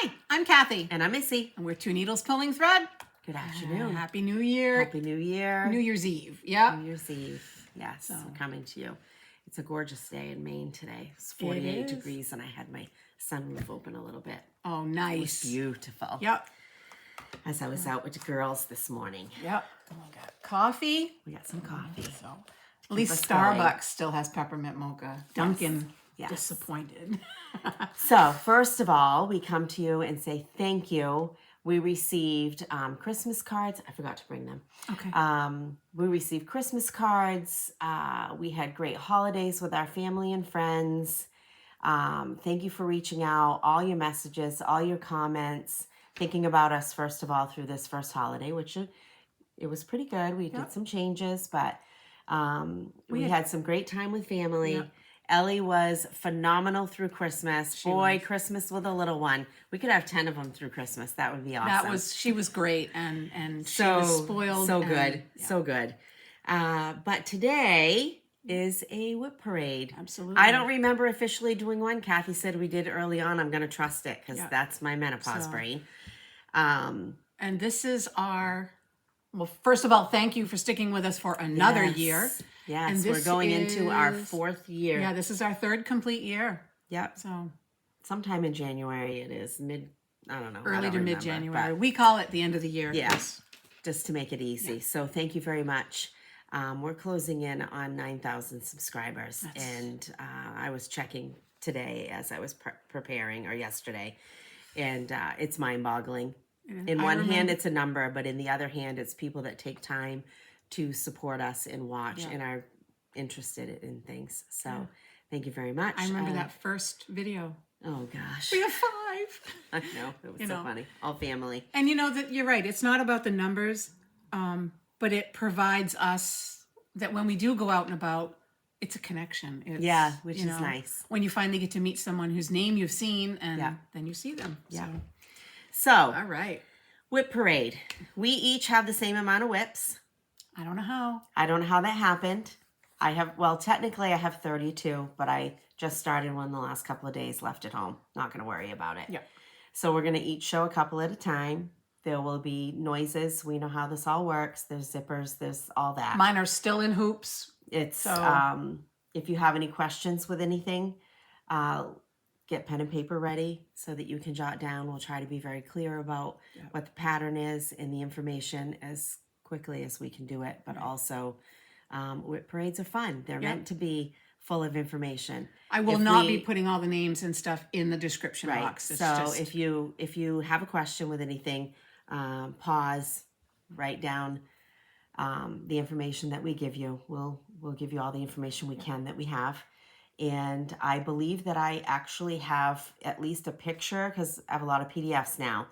Hi, I'm Kathy. And I'm Missy. And we're Two Needles Pulling Thread. Good afternoon. Happy New Year. Happy New Year. New Year's Eve. Yep. New Year's Eve. Yes, So. we're coming to you. It's a gorgeous day in Maine today. It's 48 degrees and I had my sunroof open a little bit. Oh, nice. It was beautiful. Yep. As I was out with the girls this morning. Yep. We got coffee. We got some coffee. So at least Starbucks still has peppermint mocha. Dunkin'. Yes. Disappointed. So first of all, we come to you and say thank you. We received Christmas cards. I forgot to bring them. Okay. We received Christmas cards. We had great holidays with our family and friends. Thank you for reaching out, all your messages, all your comments, thinking about us, first of all, through this first holiday, which it was pretty good. We did some changes, but we had some great time with family. Yep. Ellie was phenomenal through Christmas. Christmas with a little one. We could have 10 of them through Christmas. That would be awesome. She was great and she was spoiled. So good. Yeah. So good. But today is a WIP parade. Absolutely. I don't remember officially doing one. Kathy said we did early on. I'm going to trust it because that's my menopause brain. And this is well, first of all, thank you for sticking with us for another year. Yes, we're going into our 4th year. Yeah, this is our 3rd complete year. Yep. So sometime in January it is. I don't know. Early to mid-January. We call it the end of the year. Yes, just to make it easy. Yeah. So thank you very much. We're closing in on 9,000 subscribers. And I was checking today as I was preparing, or yesterday, and it's mind-boggling. In one hand, it's a number, but in the other hand, it's people that take time to support us and watch and are interested in things. So thank you very much. I remember that first video. Oh, gosh. We have 5. I know. It was so funny. All family. And you know that you're right. It's not about the numbers, but it provides us that when we do go out and about, it's a connection. It's, which is nice. When you finally get to meet someone whose name you've seen and then you see them. Yeah. So, all right. WIP parade. We each have the same amount of WIPs. I don't know how. I don't know how that happened. Technically I have 32, but I just started one the last couple of days, left at home. Not going to worry about it. Yeah. So we're going to each show a couple at a time. There will be noises. We know how this all works. There's zippers. There's all that. Mine are still in hoops. It's, if you have any questions with anything, get pen and paper ready so that you can jot down. We'll try to be very clear about what the pattern is and the information as quickly as we can do it. But also, WIP parades are fun. They're meant to be full of information. I will not be putting all the names and stuff in the description box. It's just... if you have a question with anything, pause, write down the information that we give you. We'll give you all the information we can that we have. And I believe that I actually have at least a picture, because I have a lot of PDFs now.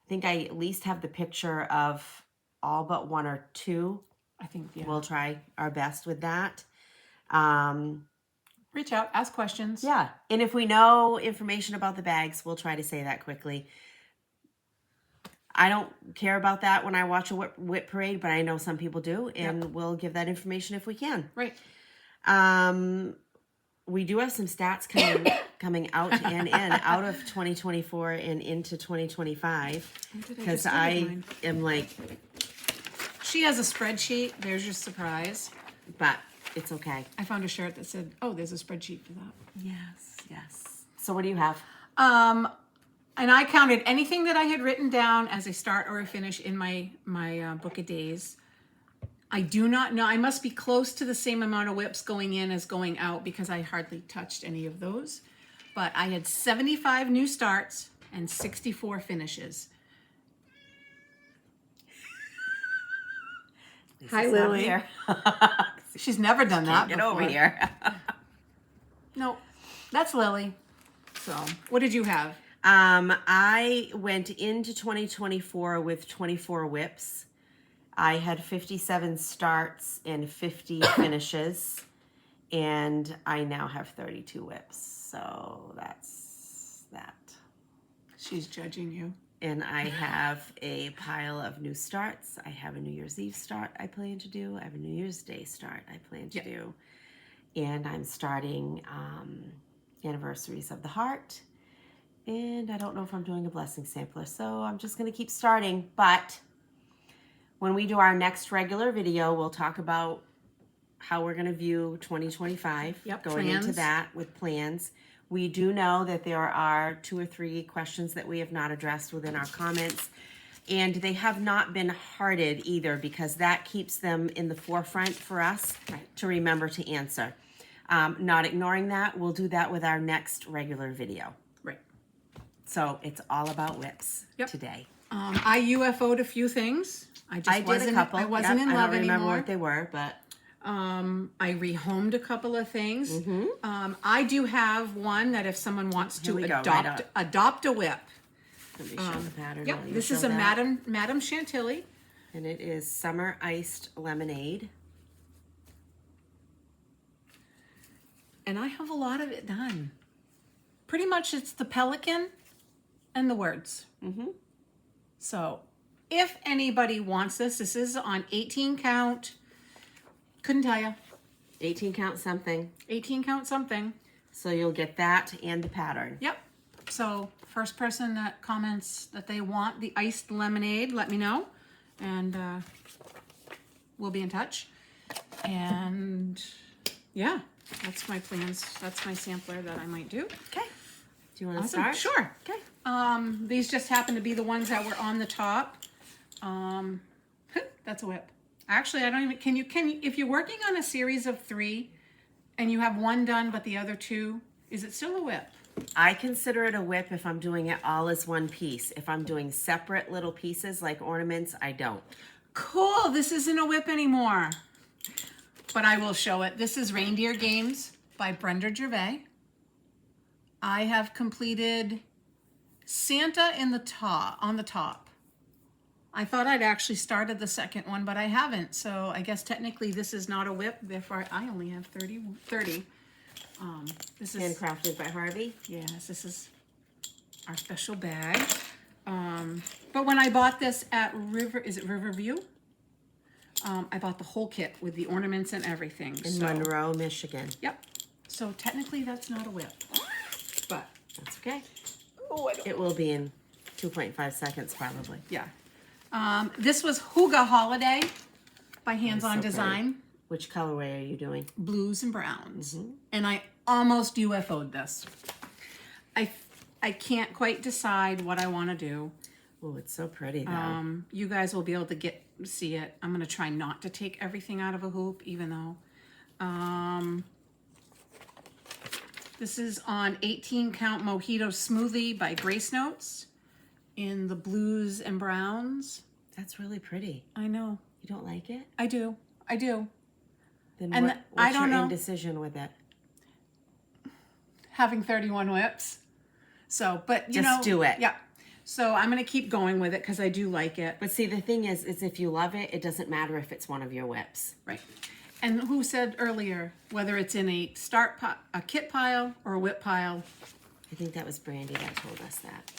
I think I at least have the picture of all but 1 or 2. I think, We'll try our best with that. Reach out, ask questions. Yeah. And if we know information about the bags, we'll try to say that quickly. I don't care about that when I watch a WIP parade, but I know some people do, and we'll give that information if we can. Right. We do have some stats coming out and in, out of 2024 and into 2025, because I am like... She has a spreadsheet. There's your surprise. But it's okay. I found a shirt that said, oh, there's a spreadsheet for that. Yes. So what do you have? And I counted anything that I had written down as a start or a finish in my book of days. I do not know. I must be close to the same amount of WIPs going in as going out because I hardly touched any of those. But I had 75 new starts and 64 finishes. Hi, Lily. She's never done that before. Get over here. No, that's Lily. So, what did you have? I went into 2024 with 24 WIPs. I had 57 starts and 50 finishes, and I now have 32 WIPs. So that's that. She's judging you. And I have a pile of new starts. I have a New Year's Eve start I plan to do. I have a New Year's Day start I plan to do. And I'm starting Anniversaries of the Heart And I don't know if I'm doing a blessing sampler, so I'm just going to keep starting. But when we do our next regular video, we'll talk about how we're going to view 2025. Yep, going into plans. that with plans. We do know that there are 2 or 3 questions that we have not addressed within our comments. And they have not been hearted either, because that keeps them in the forefront for us to remember to answer. Not ignoring that, we'll do that with our next regular video. Right. So it's all about WIPs Yep. today. I UFO'd a few things. I did wasn't, a couple. I wasn't in I love don't remember anymore. what they were, but I rehomed a couple of things. I do have one that if someone wants Here to we go, adopt a WIP. let me show the pattern. Yep, while you this show is a that. Madame Chantilly. And it is Summer Iced Lemonade. And I have a lot of it done. Pretty much it's the pelican and the words. So if anybody wants this, this is on 18 count. Couldn't tell you. 18 count something. 18 count something. So you'll get that and the pattern. Yep. So first person that comments that they want the iced lemonade, let me know. And we'll be in touch. And yeah, that's my plans. That's my sampler that I might do. Okay. Do you want to Awesome. start? Sure. Okay. These just happen to be the ones that were on the top. That's a WIP. Actually, I don't even, can you, if you're working on a series of 3 and you have one done but the other 2, is it still a WIP? I consider it a WIP if I'm doing it all as one piece. If I'm doing separate little pieces like ornaments, I don't. Cool, this isn't a WIP anymore. But I will show it. This is Reindeer Games by Brenda Gervais. I have completed Santa in the top, on the top. I thought I'd actually started the second one, but I haven't. So I guess technically this is not a WIP. Therefore, I only have 30. This is Handcrafted by Harvey. yes. This is our special bag. But when I bought this at Riverview? I bought the whole kit with the ornaments and everything. In Monroe, Michigan. Yep. So technically that's not a WIP, but That's okay. oh, I don't. It will be in 2.5 seconds probably. Yeah. This was Huga Holiday by Hands On so pretty. Design, Which colorway are you doing? blues and browns, and I almost UFO'd this. I can't quite decide what I want to do. Oh, it's so pretty though. You guys will be able to see it. I'm gonna try not to take everything out of a hoop, even though. This is on 18 count Mojito Smoothie by Grace Notes in the blues and browns. That's really pretty. I know. You don't like it? I do. I do. Then And what's I don't your know. indecision with it? Having 31 WIPs. So, but you Just know. do it. Yeah. So I'm going to keep going with it because I do like it. But see, the thing is if you love it, it doesn't matter if it's one of your WIPs. Right. And who said earlier, whether it's in a a kit pile or a WIP pile, I think that was Brandy that told us that.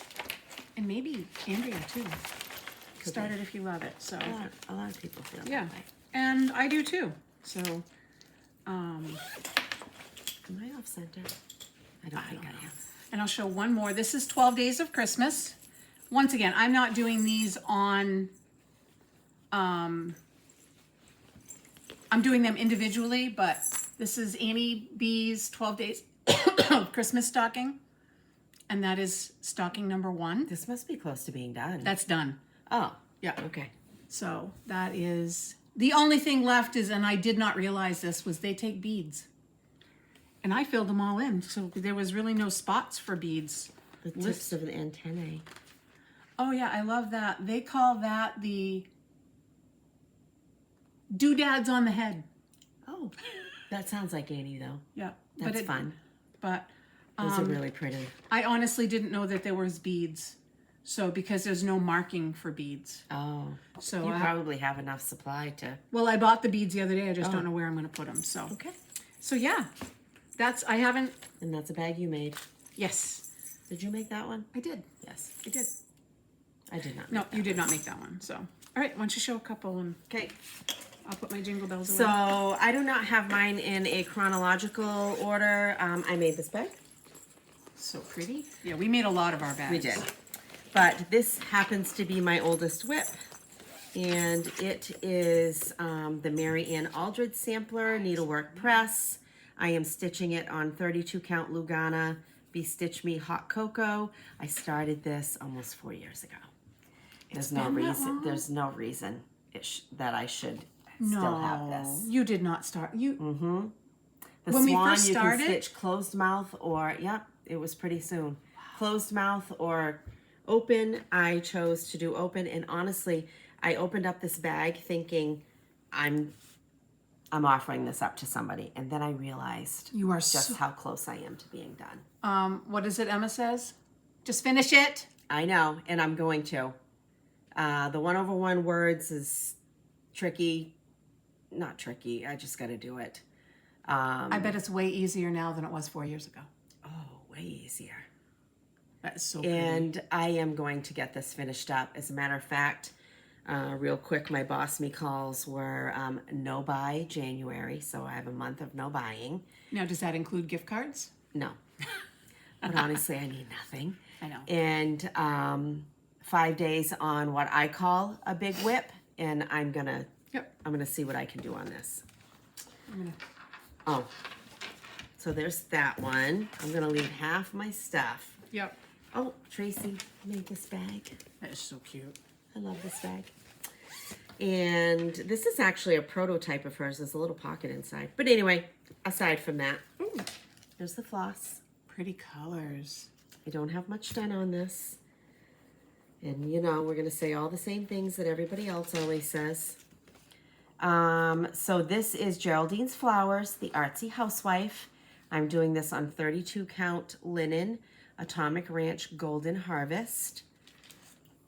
and maybe Andrea too. Start it if you love it. So A lot of people feel yeah, that way. and I do too. So Am I off center? I don't think I am. and I'll show one more. This is 12 Days of Christmas. Once again, I'm not doing these on. I'm doing them individually, but this is Annie B's 12 Days of Christmas stocking, and that is stocking number 1. This must be close to being done. That's done. Oh, Yeah. okay. So that is the only thing left is, and I did not realize this, was they take beads. And I filled them all in. So there was really no spots for beads. The tips of the antennae. Oh yeah, I love that. They call that the doodads on the head. Oh, that sounds like Annie though. Yeah. That's fun. But Those are really pretty. I honestly didn't know that there was beads. So because there's no marking for beads. Oh, So you probably have enough supply to. well, I bought the beads the other day. I just don't know where I'm going to put them. So Okay. So yeah, I haven't. And that's a bag you made. Yes, Did you make that one? I did. Yes. I did. I did not. No, make that you did not make that one. So, all right, why don't you show a couple and Okay. I'll put my jingle bells away. So I do not have mine in a chronological order. I made this bag. So pretty. Yeah, we made a lot of our bags. We did. But this happens to be my oldest WIP. And it is the Mary Ann Aldred sampler, needlework press. I am stitching it on 32 count Lugana Be Stitch Me Hot Cocoa. I started this almost 4 years ago. There's no reason. There's no reason that I should still have this. You did not start. You. Mm-hmm. The When we swan, first you started? can stitch closed mouth or, yep, it was pretty soon. Closed mouth or open. I chose to do open, and honestly, I opened up this bag thinking I'm offering this up to somebody, and then I realized You are just how close I am to being done. What is it Emma says? Just finish it. I know, and I'm going to. The 1/1 words is tricky. Not tricky. I just got to do it. I bet it's way easier now than it was 4 years ago. Oh, way easier. That's so pretty. And I am going to get this finished up. As a matter of fact, real quick, my boss me calls were no buy January, so I have a month of no buying. Now, does that include gift cards? No. But honestly, I need nothing. I know. And 5 days on what I call a big WIP, and I'm gonna see what I can do on this. Oh, so there's that one. I'm gonna leave half my stuff. Yep. Oh, Tracy made this bag. That is so cute. I love this bag. And this is actually a prototype of hers. There's a little pocket inside. But anyway, aside from that, there's the floss. Pretty colors. I don't have much done on this. And you know, we're going to say all the same things that everybody else always says. So this is Geraldine's Flowers, the Artsy Housewife. I'm doing this on 32 count linen, Atomic Ranch Golden Harvest.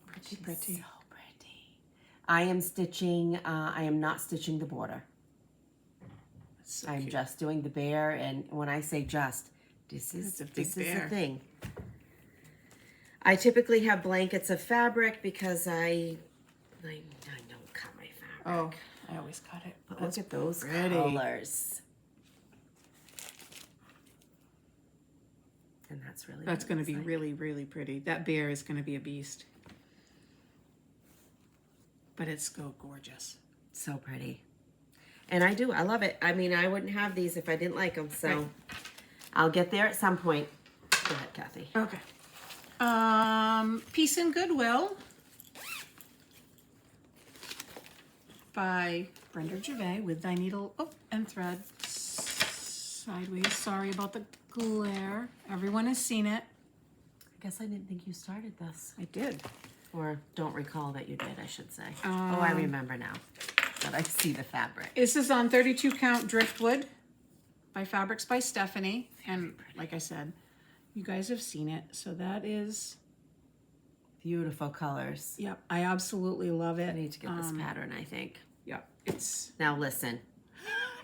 Pretty, pretty. So pretty. I am stitching, I am not stitching the border. So I'm cute. just doing the bear, and when I say just, this is a thing. I typically have blankets of fabric because I don't cut my fabric. Oh, I always cut it. But look at those pretty. colors. And that's really That's going to be exciting. really, really pretty. That bear is going to be a beast. But it's so gorgeous. So pretty. And I love it. I mean, I wouldn't have these if I didn't like them. So Right. I'll get there at some point. Go ahead, Kathy. Okay. Peace and Goodwill by Brenda Gervais with Thy Needle and Thread sideways. Sorry about the glare. Everyone has seen it. I guess I didn't think you started this. I did. Or don't recall that you did, I should say. Oh, I remember now that I see the fabric. This is on 32 count driftwood by Fabrics by Stephanie. And like I said, you guys have seen it. So that is, Beautiful colors. yep, I absolutely love it. I need to get this pattern, I think. Yep, it's, Now listen.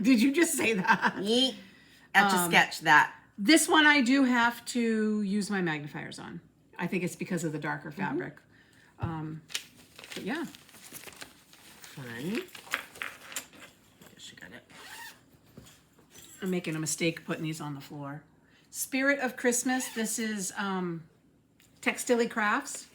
did you just say that? Yeet. Etch a sketch that. This one I do have to use my magnifiers on. I think it's because of the darker fabric. But yeah. Fun. Guess you got it. I'm making a mistake putting these on the floor. Spirit of Christmas. This is Textile Crafts.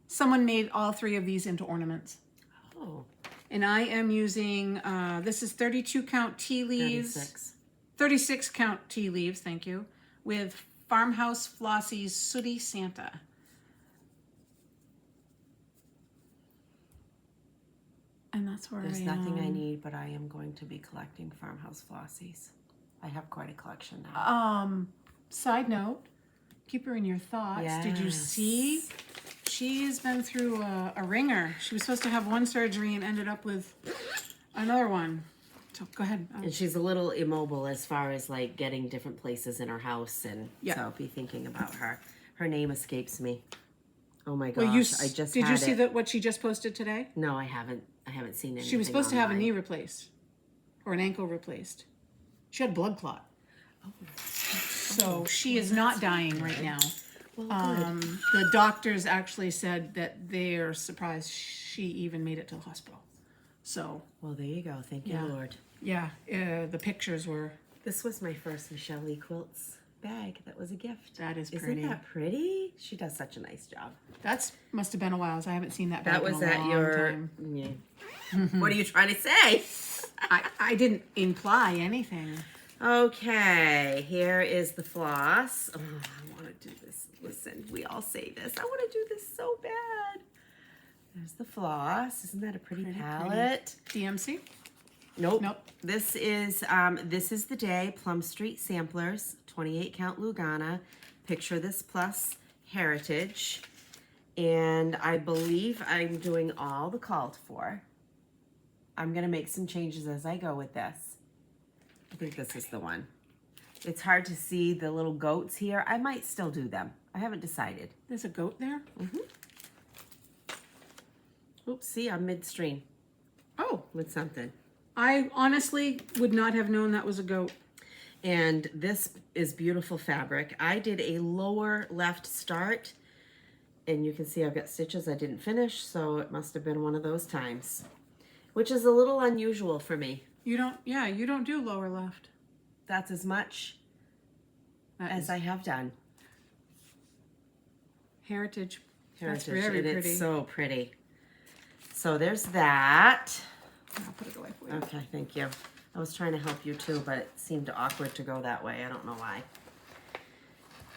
Someone made all three of these into ornaments. Oh, And I am using, this is 32 count tea leaves. 36 count tea leaves, thank you, with Farmhouse Flossie's Sooty Santa. And that's where There's I nothing I need, but I am going to be collecting Farmhouse Flossies. I have quite a collection now. Side note, keep her in your thoughts. Did you Yes. see? She's been through a ringer. She was supposed to have one surgery and ended up with another one. So go ahead. And she's a little immobile as far as like getting different places in her house, and Yeah. so be thinking about her. Her name escapes me. Oh my gosh! Well, I just did you had see it. that what she just posted today? No, I haven't. I haven't seen anything. She was supposed to have a online. knee replaced or an ankle replaced. She had blood clot. So she is not dying right now. Well, good. The doctors actually said that they are surprised she even made it to the hospital. So Well, there you go. Thank you, Yeah. Lord. yeah, the pictures were, This was my first Michelle Lee Quilts bag. That was a gift. that is pretty. Isn't that pretty? She does such a nice job. That's must have been a while. I haven't seen that. That back was in a at long your. time. Yeah. What are you trying to say? I didn't imply anything. Okay, here is the floss. Oh, I want to do this. Listen, we all say this. I want to do this so bad. There's the floss. Isn't that a pretty palette? DMC? Nope. Nope. This is the day Plum Street Samplers, 28 count Lugana. Picture This Plus Heritage. And I believe I'm doing all the called for. I'm going to make some changes as I go with this. I think this is the one. It's hard to see the little goats here. I might still do them. I haven't decided. There's a goat there? Oops, see, I'm midstream Oh, with something. I honestly would not have known that was a goat. And this is beautiful fabric. I did a lower left start, and you can see I've got stitches I didn't finish, so it must have been one of those times, which is a little unusual for me. You don't do lower left. That's as much That as is I have done. heritage. Heritage, That's very and pretty. it's so pretty. So there's that. I'll put it away for you. Okay, thank you. I was trying to help you too, but it seemed awkward to go that way. I don't know why.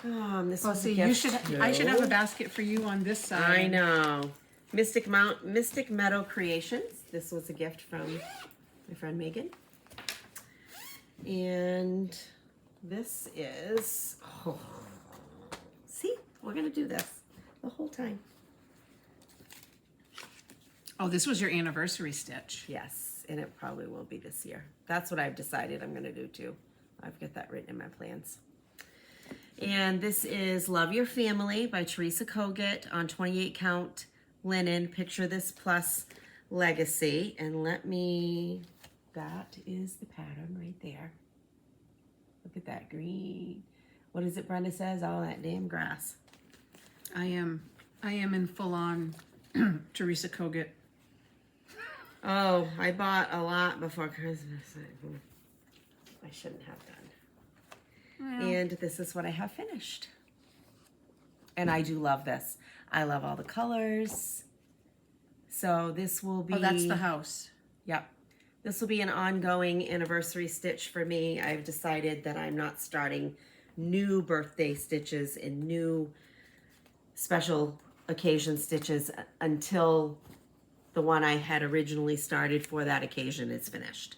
This Well, was a see, gift I should have a too. basket for you on this side. I know. Mystic Meadow Creations. This was a gift from my friend Megan. And this is, see, we're gonna do this the whole time. Oh, this was your anniversary stitch. Yes, and it probably will be this year. That's what I've decided I'm gonna do too. I've got that written in my plans. And this is Love Your Family by Teresa Kogut on 28 count linen. Picture This Plus Legacy. And that is the pattern right there. Look at that green. What is it Brenda says? Oh, that damn grass. I am in full on Teresa Kogut. Oh, I bought a lot before Christmas. I shouldn't have done. Well, And this is what I have finished. And I do love this. I love all the colors. So this will be... oh, that's the house. Yep. This will be an ongoing anniversary stitch for me. I've decided that I'm not starting new birthday stitches and new special occasion stitches until the one I had originally started for that occasion is finished.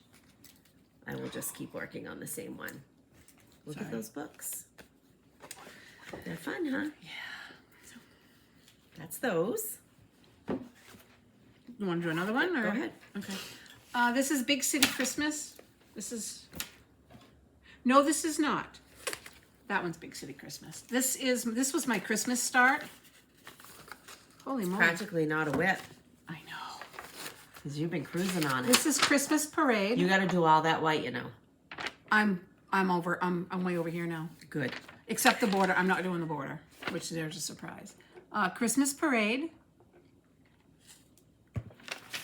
I will just keep working on the same one. Look at those books. They're fun, huh? Yeah. That's those. You want to do another one? Or? Go ahead. Okay. This is Big City Christmas. This is... No, this is not. That one's Big City Christmas. This was my Christmas start. Holy moly. Practically not a whip, I know. because you've been cruising on it. This is Christmas Parade. You got to do all that white, you know. I'm way over here now. Good. Except the border. I'm not doing the border, which there's a surprise. Christmas Parade.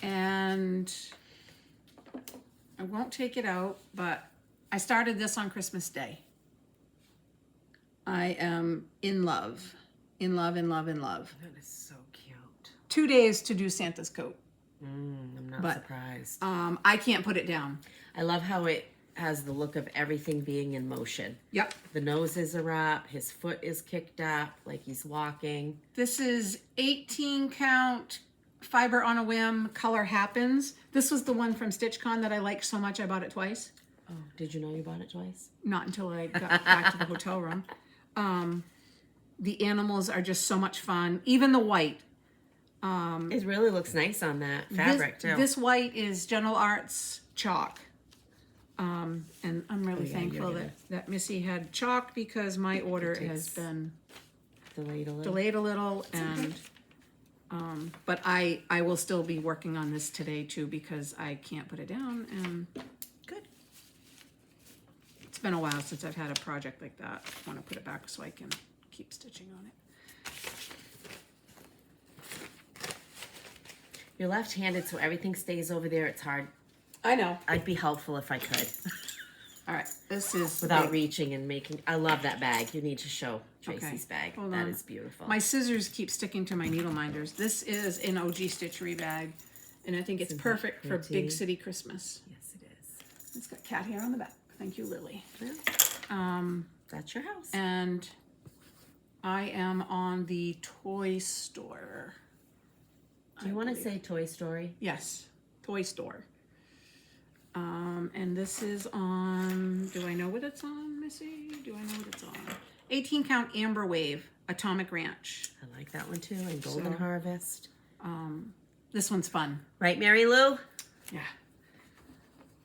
And I won't take it out, but I started this on Christmas Day. I am in love. In love, in love, in love. That is so cute. 2 days to do Santa's coat. I'm not But- surprised. I can't put it down. I love how it has the look of everything being in motion. Yep. The noses are up, his foot is kicked up like he's walking. This is 18 count fiber on a whim, color happens. This was the one from StitchCon that I liked so much I bought it twice. Oh, did you know you bought it twice? Not until I got back to the hotel room. The animals are just so much fun. Even the white. It really looks nice on that fabric too. This white is General Arts chalk. And I'm really yeah, thankful you're that Missy had chalk because my order has takes been delayed a little. delayed a little, and but I will still be working on this today too because I can't put it down, and Good. it's been a while since I've had a project like that. I want to put it back so I can keep stitching on it. You're left-handed, so everything stays over there. It's hard. I know. I'd be helpful if I could. All right, this is Without big. reaching and making. I love that bag. You need to show Tracy's bag. Hold That on. is beautiful. My scissors keep sticking to my needle minders. This is an OG Stitchery bag, and I think it's perfect for pretty? big city Christmas. Yes, it is. It's got cat hair on the back. Thank you, Lily. That's your house. And I am on the toy store. Do you want to say Toy Story? Yes, toy store. And this is on, do I know what it's on, Missy? Do I know what it's on? 18 count Amber Wave, Atomic Ranch. I like that one too. And Golden So- Harvest. This one's fun. Right, Mary Lou? Yeah.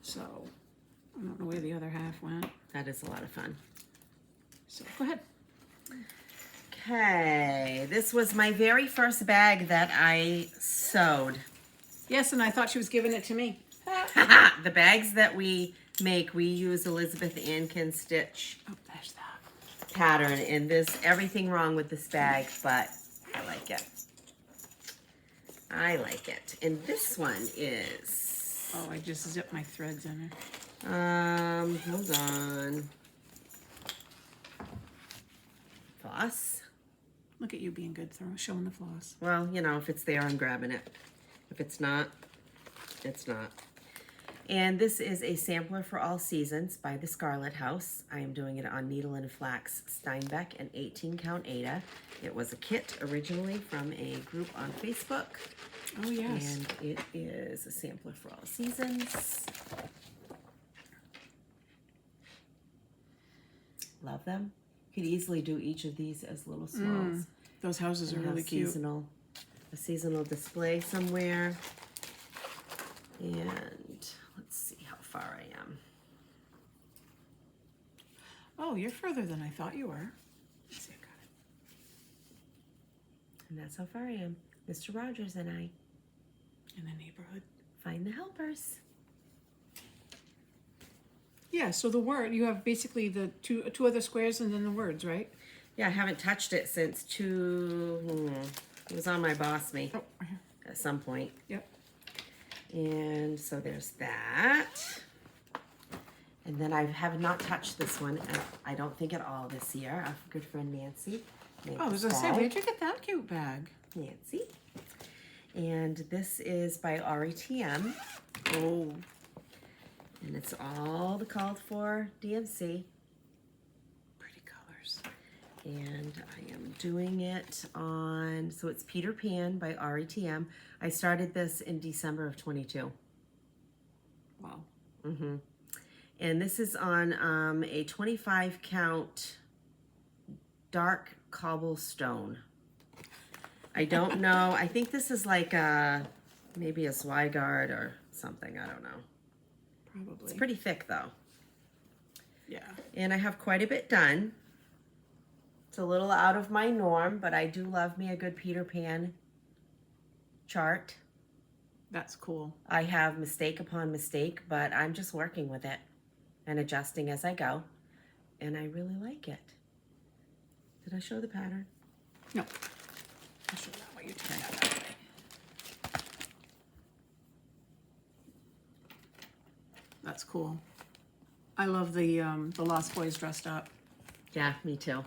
So, I don't know where the other half went. That is a lot of fun. So, go ahead. Okay, this was my very first bag that I sewed. Yes, and I thought she was giving it to me. The bags that we make, we use Elizabeth Ankin stitch Oh, there's that. pattern, and there's everything wrong with this bag, but I like it. I like it. And this one is, Oh, I just zipped my threads in there. hold on. Floss. Look at you being good, showing the floss. Well, you know, if it's there, I'm grabbing it. If it's not, it's not. And this is a sampler for all seasons by the Scarlet House. I am doing it on Needle and Flax Steinbeck and 18 count Ada. It was a kit originally from a group on Facebook. Oh, yes. And it is a sampler for all seasons. Love them. Could easily do each of these as little smalls. Those houses are And really have cute. a seasonal display somewhere. And let's see how far I am. Oh, you're further than I thought you were. Let's see, I got it. And that's how far I am. Mr. Rogers and I In the neighborhood. find the helpers. Yeah, so the word, you have basically the two other squares and then the words, right? Yeah, I haven't touched it since it was on my Boss Me Oh, right here. at some point. Yep. And so there's that. And then I have not touched this one, I don't think at all this year. Our good friend Nancy made Oh, I was this going to say, bag. where'd you get that cute bag? Nancy. And this is by RETM. Oh. And it's all the called for DMC. Pretty colors. And I am doing it on, so it's Peter Pan by RETM. I started this in December of 22. Wow. And this is on a 25 count dark cobblestone. I don't know. I think this is like maybe a Zweigart or something. I don't know. Probably. It's pretty thick though. Yeah. And I have quite a bit done. It's a little out of my norm, but I do love me a good Peter Pan chart. That's cool. I have mistake upon mistake, but I'm just working with it and adjusting as I go. And I really like it. Did I show the pattern? No. I'll show that while you turn that out of the way. That's cool. I love the Lost Boys dressed up. Yeah, me too.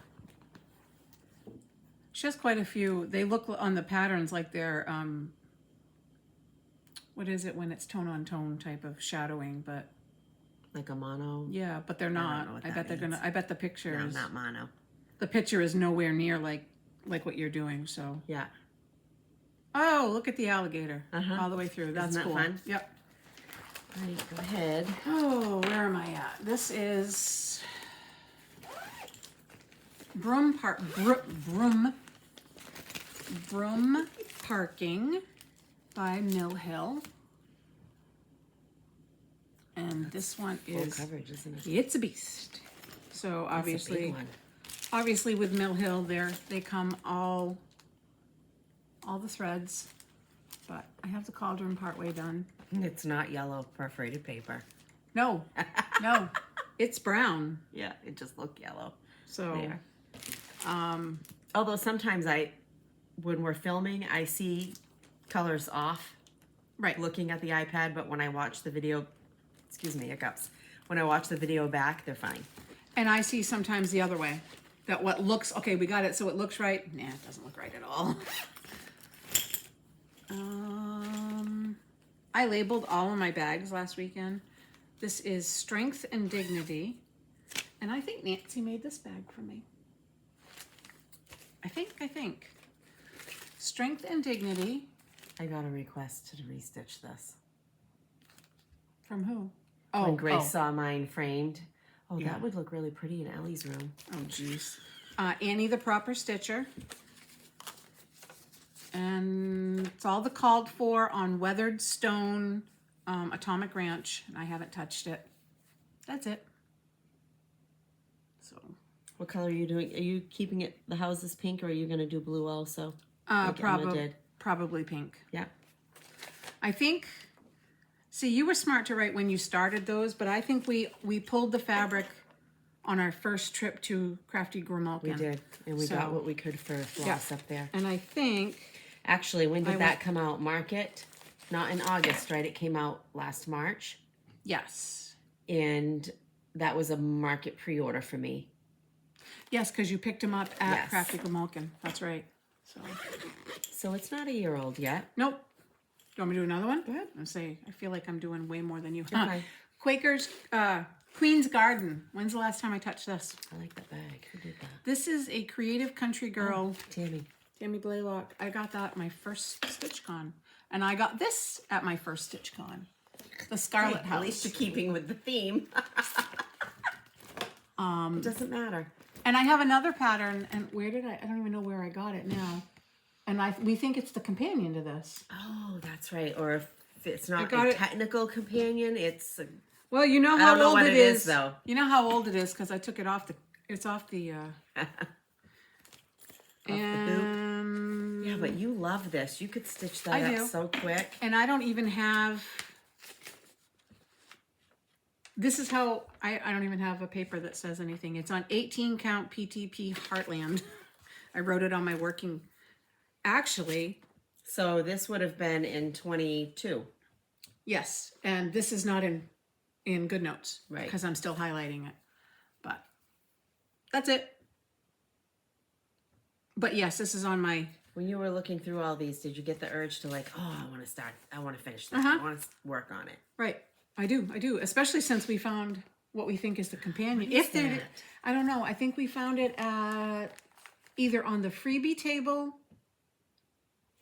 She has quite a few. They look on the patterns like they're what is it when it's tone on tone type of shadowing, but Like a mono. yeah, but they're don't not. know what I that bet they're means. gonna. I bet the picture No, is not mono. the picture is nowhere near like what you're doing. So Yeah. oh, look at the alligator Uh-huh. all the way through. That's that cool. fun? Yep. All right, go ahead. Oh, where am I at? This is Broom Parking by Mill Hill. And this one Full is coverage, isn't it? It's a Beast. So That's a big obviously one. with Mill Hill they come all the threads. But I have the cauldron partway done. It's not yellow perforated paper. No. No. It's brown. Yeah, it just looked yellow. So There. Although sometimes when we're filming, I see colors off Right. looking at the iPad, but when I watch the video, excuse me, hiccups. When I watch the video back, they're fine. And I see sometimes the other way. That what looks, okay, we got it so it looks right. Nah, it doesn't look right at all. I labeled all of my bags last weekend. This is Strength and Dignity. And I think Nancy made this bag for me. I think. Strength and Dignity. I got a request to restitch this. From who? When Grace saw mine framed. Oh, Yeah. that would look really pretty in Ellie's room. Oh, jeez. Annie the Proper Stitcher. And it's all the called for on Weathered Stone Atomic Ranch. And I haven't touched it. That's it. So. What color are you doing? Are you keeping it the houses pink, or are you going to do blue also? Like Emma did? Probably pink. Yeah. I think, see, you were smart to write when you started those, but I think we pulled the fabric on our first trip to Crafty Grimalkin. We did. And we So- got what we could for floss up there. And I think, Actually, when did that come out? Market? Not in August, right? It came out last March. yes. And that was a market pre-order for me. Yes, because you picked them up at Yes. Crafty Grimalkin. That's right. So, So it's not a year old yet. nope. Do you want me to do another one? Go ahead. I feel like I'm doing way more than you. Okay. Quaker's Queen's Garden. When's the last time I touched this? I like that bag. Who did that? This is a creative country girl. Tammy. Tammy Blaylock. I got that at my first StitchCon. And I got this at my first StitchCon. The Scarlet At House. least you're keeping with the theme. It doesn't matter. And I have another pattern, and where did I don't even know where I got it now. And we think it's the companion to this. Oh, that's right. Or if it's not got a it. technical companion, it's a, Well, you know I how don't know old what it it is, is. though. You know how old it is because I took it off the. It's off the. And yeah, but you love this. You could stitch that I up do. so quick. and I don't even have. This is how I don't even have a paper that says anything. It's on 18 count PTP Heartland. I wrote it on my working. Actually, So this would have been in 22. yes, and this is not in Good Notes, Right. Because I'm still highlighting it, but that's it. But yes, this is on my. When you were looking through all these, did you get the urge to like, oh, I want to finish this. Uh-huh. I want to work on it. Right, I do, especially since we found what we think is the companion. What is If there, that? I don't know. I think we found it at either on the freebie table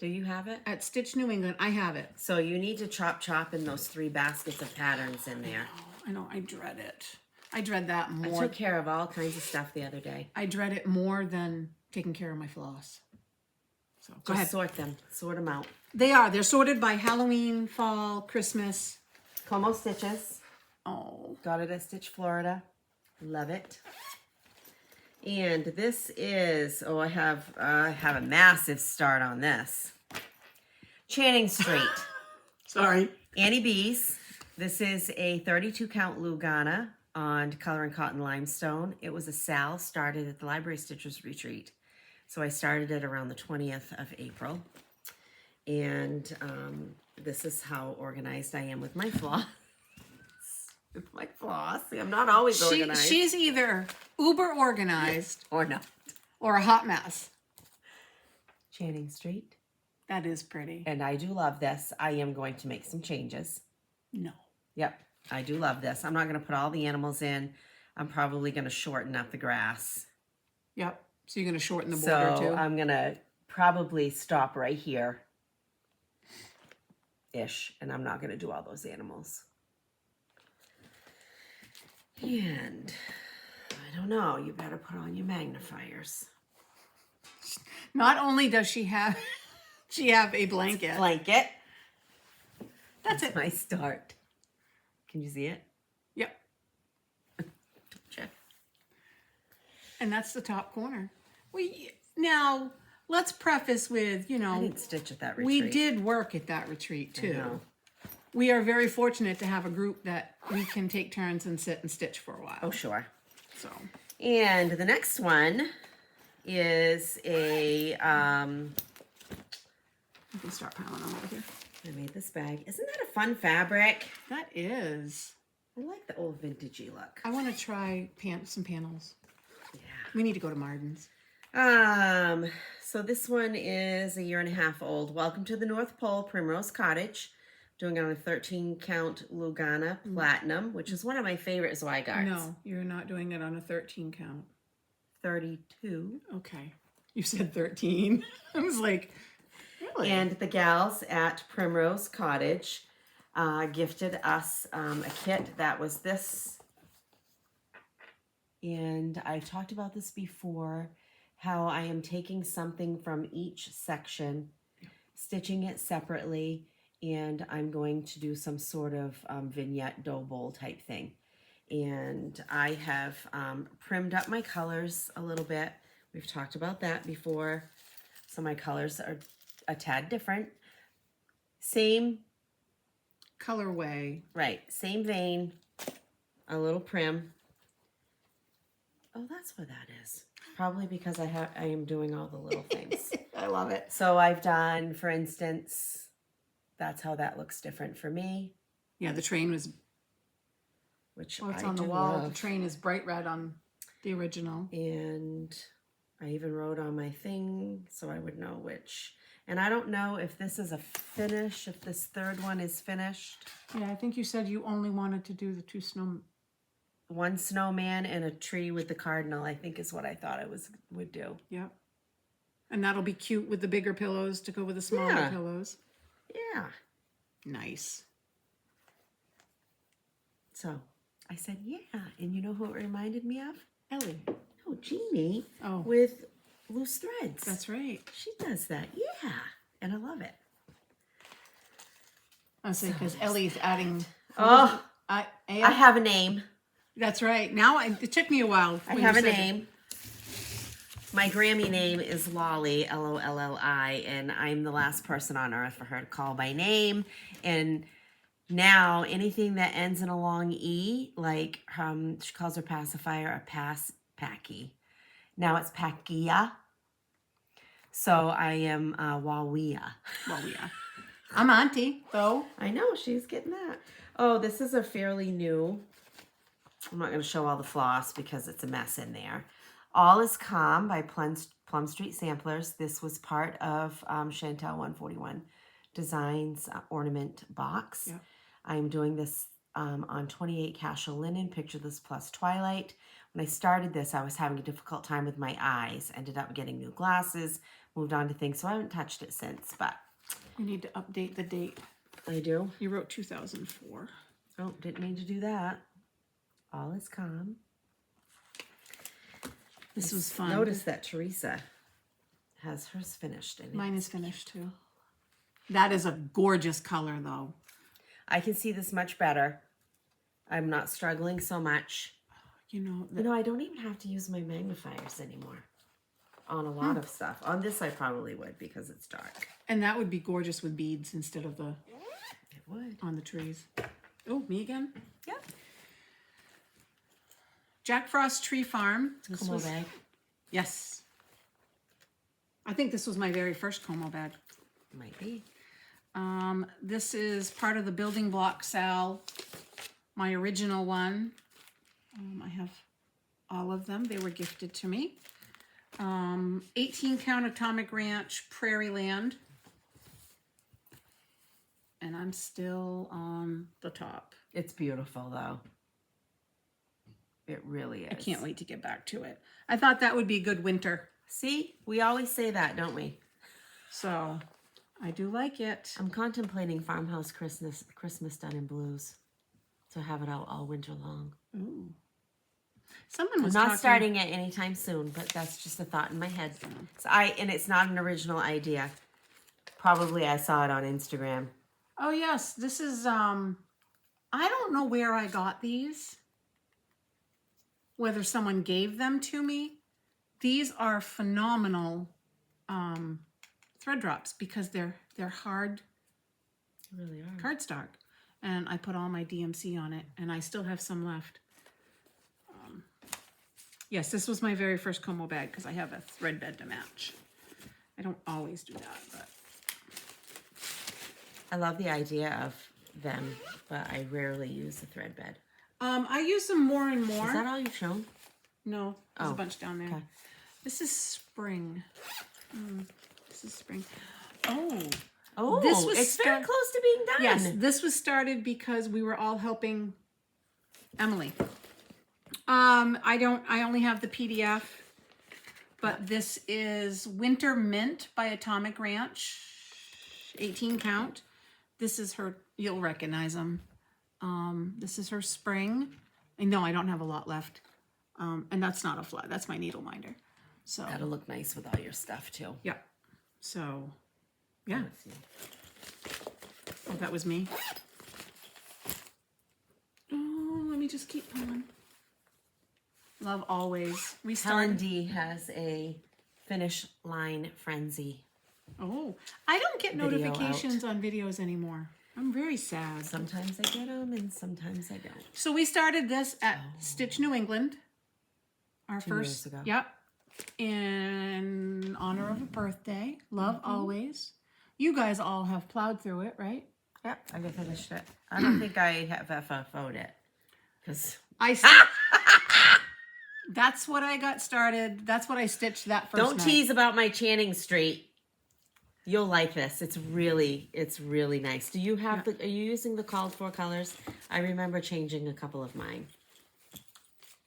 Do you have it? at Stitch New England. I have it. So you need to chop in those 3 baskets of patterns in there. I know. I dread it. I dread that I more. took care of all kinds of stuff the other day. I dread it more than taking care of my floss. So go ahead. Sort them out. They're sorted by Halloween, fall, Christmas. Como Stitches. Oh, Got it at Stitch Florida. Love it. And this is, I have a massive start on this. Channing Street. sorry. Annie B's. This is a 32 count Lugana on Color and Cotton Limestone. It was a Sal started at the Library Stitchers Retreat. So I started it around the 20th of April. And this is how organized I am with my floss. With my floss. See, I'm not always organized. She's either uber organized Or no. or a hot mess. Channing Street. That is pretty. And I do love this. I am going to make some changes. No. Yep, I do love this. I'm not going to put all the animals in. I'm probably going to shorten up the grass. Yep. So you're going to shorten the border So too? I'm going to probably stop right here. Ish. And I'm not going to do all those animals. And I don't know. You better put on your magnifiers. Not only does she have a blanket. Blanket. That's it. My start. Can you see it? Yep. Check. And that's the top corner. Now, let's preface with, I didn't stitch at that retreat. we did work at that retreat I too. know. We are very fortunate to have a group that we can take turns and sit and stitch for a while. Oh, sure. So, And the next one is a, you can start piling them over here. I made this bag. Isn't that a fun fabric? That is. I like the old vintagey look. I want to try some panels. Yeah. We need to go to Marden's. So this one is a 1.5 years old. Welcome to the North Pole, Primrose Cottage. Doing it on a 13 count Lugana Platinum, which is one of my favorite Zweigarts. No, you're not doing it on a 13 count. 32. Okay. You said 13. I was like, really? And the gals at Primrose Cottage gifted us a kit that was this. And I've talked about this before, how I am taking something from each section, stitching it separately, and I'm going to do some sort of vignette dough bowl type thing. And I have primmed up my colors a little bit. We've talked about that before. So my colors are a tad different. Same colorway. Right, same vein, a little prim. Oh, that's what that is. Probably because I am doing all the little things. I love it. So I've done, for instance, that's how that looks different for me. Yeah, the train was, which it's I on the do wall. love. The train is bright red on the original. And I even wrote on my thing so I would know which. And I don't know if this is a finish, if this third one is finished. Yeah, I think you said you only wanted to do the two snow. One snowman and a tree with the cardinal, I think is what I thought I would do. Yep. And that'll be cute with the bigger pillows to go with the smaller pillows. Yeah. Nice. So I said, yeah. And you know who it reminded me of? Ellie. Oh, Jeannie. Oh. With loose threads. That's right. She does that. Yeah. And I love it. I say because Ellie's adding. Oh, I have a name. That's right. Now it took me a while. I have a name. My Grammy name is Lolly, Lolli, and I'm the last person on earth for her to call by name. And now anything that ends in a long E, like she calls her pacifier a packy. Now it's Packia. So I am Wawia. Wawia. I'm Auntie, though. I know, she's getting that. Oh, this is a fairly new. I'm not going to show all the floss because it's a mess in there. All is Calm by Plum Street Samplers. This was part of Chantel 141 Designs ornament box. Yep. I'm doing this on 28 Casual Linen. Picture This Plus Twilight. When I started this, I was having a difficult time with my eyes. Ended up getting new glasses. Moved on to things, so I haven't touched it since. But you need to update the date. I do. You wrote 2004. Oh, didn't mean to do that. All is Calm. This was fun. Notice that Teresa has hers finished. Mine is finished too. That is a gorgeous color though. I can see this much better. I'm not struggling so much. You know, I don't even have to use my magnifiers anymore on a lot of stuff. On this I probably would because it's dark. And that would be gorgeous with beads instead of the it would on the trees. Oh, me again? Yep. Jack Frost Tree Farm. Como bag. Yes. I think this was my very first Como bag. Might be. This is part of the building block Sal, my original one. I have all of them. They were gifted to me. 18 count Atomic Ranch Prairie Land. And I'm still on the top. It's beautiful though. It really is. I can't wait to get back to it. I thought that would be a good winter. See, we always say that, don't we? So, I do like it. I'm contemplating Farmhouse Christmas done in blues. So have it out all winter long. Ooh. Someone was I'm not starting it anytime soon, but that's just a thought in my head. So and it's not an original idea. Probably I saw it on Instagram. Oh yes, this is I don't know where I got these. Whether someone gave them to me. These are phenomenal thread drops because they're hard. They really are. Cardstock. And I put all my DMC on it and I still have some left. Yes, this was my very first Como bag because I have a thread bed to match. I don't always do that, but I love the idea of them, but I rarely use the thread bed. I use them more and more. Is that all you've shown? No, there's Oh, a bunch down there. okay. This is spring. This is spring. Oh, This was it's very close to being done. Yes, this was started because we were all helping Emily. I only have the PDF, but this is Winter Mint by Atomic Ranch, 18 count. This is her, you'll recognize them. This is her spring. And no, I don't have a lot left. And that's not a flat, that's my needle minder. So That'll look nice with all your stuff too. yeah. So yeah. Let's see. Oh, that was me. Oh, let me just keep going. Love always. We Helen started. D has a finish line frenzy. Oh, I don't get Video notifications on videos anymore. I'm very sad. Sometimes I get them and sometimes I don't. So we started this at Stitch New England. Our 2 first, years ago. yep, in honor of a birthday. Love always. You guys all have plowed through it, right? Yep, I finished it. I don't think I have FFO'd it. Because That's what I got started. That's what I stitched that first don't night. tease about my Channing Street. You'll like this. It's really nice. Do you have are you using the called for colors? I remember changing a couple of mine.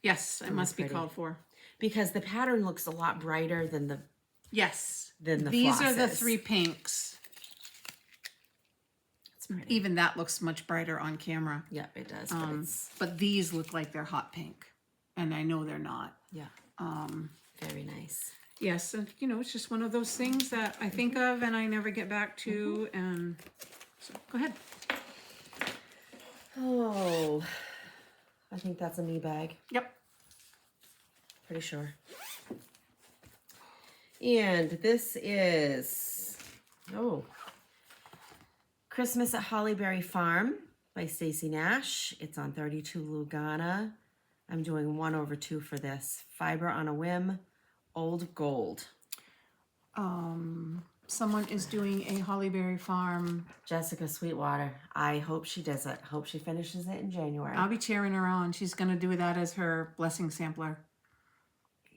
Yes, it must be pretty. called for. Because the pattern looks a lot brighter than the Yes. Than the These are the flosses. 3 pinks. It's pretty. Even that looks much brighter on camera. Yep, it does. But it's But these look like they're hot pink. And I know they're not. yeah, very nice. Yes, and you know, it's just one of those things that I think of and I never get back to. And so, go ahead. Oh, I think that's a me bag. Yep. Pretty sure. And this is Christmas at Hollyberry Farm by Stacey Nash. It's on 32 Lugana. I'm doing 1/2 for this. Fiber on a Whim, Old Gold. Someone is doing a Hollyberry Farm. Jessica Sweetwater. I hope she does it. Hope she finishes it in January. I'll be cheering her on. She's going to do that as her blessing sampler.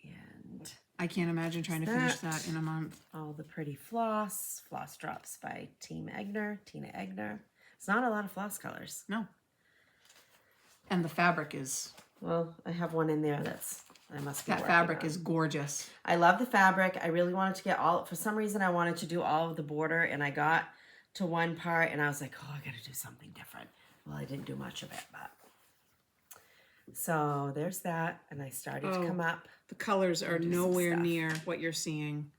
And I can't imagine trying to finish that in a month. all the pretty floss drops by Tina Egner. It's not a lot of floss colors. No. And the fabric is, Well, I have one in there I must be that working fabric on. is gorgeous. I love the fabric. I really wanted to get for some reason I wanted to do all of the border, and I got to one part and I was like, oh, I got to do something different. Well, I didn't do much of it, but. So there's that, and I started to come up. The colors are do some nowhere stuff. near what you're seeing.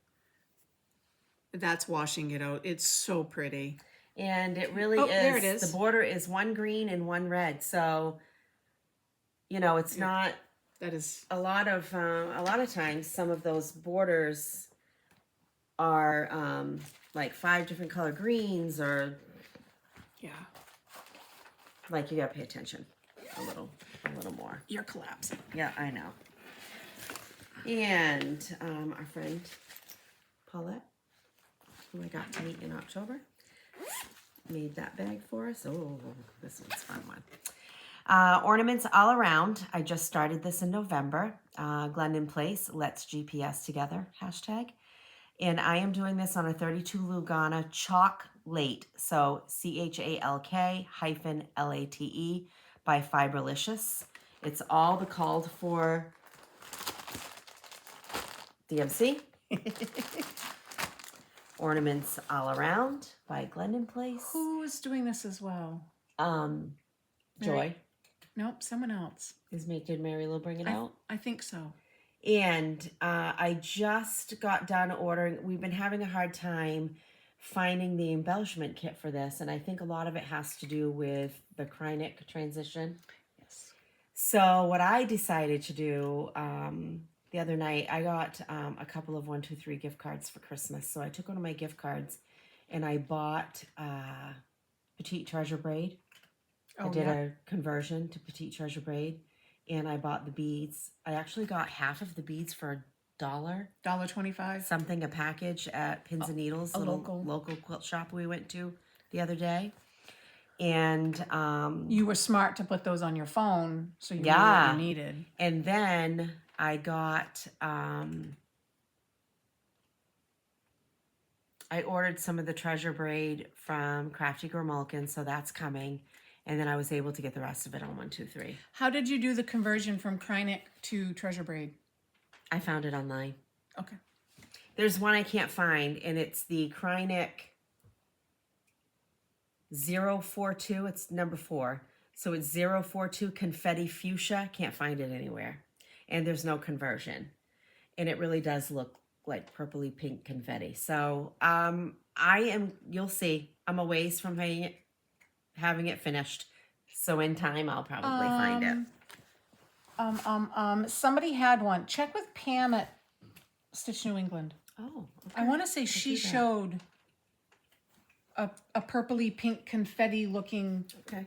That's washing it out. It's so pretty. And it really Oh, is. there it is. The border is one green and one red. So, you know, it's not That is, a lot of times some of those borders are like 5 different color greens, or yeah. like you got to pay attention a little more. You're collapsing. Yeah, I know. And our friend Paulette, who I got to meet in October, made that bag for us. Oh, this one's a fun one. Ornaments all around. I just started this in November. Glendon Place, let's GPS together, #. And I am doing this on a 32 Lugana chalk late. So CHALK-LATE by Fiberlicious. It's all the called for DMC. Ornaments all around by Glendon Place. Who is doing this as well? Joy. Nope, someone else. Did Mary Lou bring it out? I think so. And I just got done ordering. We've been having a hard time finding the embellishment kit for this, and I think a lot of it has to do with the Kreinik transition. Yes. So what I decided to do the other night, I got a couple of 1-2-3 gift cards for Christmas. So I took one of my gift cards and I bought Petite Treasure Braid. I did a conversion to Petite Treasure Braid, and I bought the beads. I actually got half of the beads for $1. $1.25. Something, a package at Pins and Needles, a local quilt shop we went to the other day. And You were smart to put those on your phone so you knew what yeah. you needed. And then I got, I ordered some of the treasure braid from Crafty Grimalkin, so that's coming. And then I was able to get the rest of it on 123. How did you do the conversion from Krynic to treasure braid? I found it online. Okay. There's one I can't find, and it's the Krynic 042. It's number 4. So it's 042 Confetti Fuchsia. Can't find it anywhere. And there's no conversion. And it really does look like purpley pink confetti. So you'll see, I'm a ways from having it finished. So in time, I'll probably find it. Somebody had one. Check with Pam at Stitch New England. Oh, okay. I want to say she showed a purpley pink confetti looking. Okay.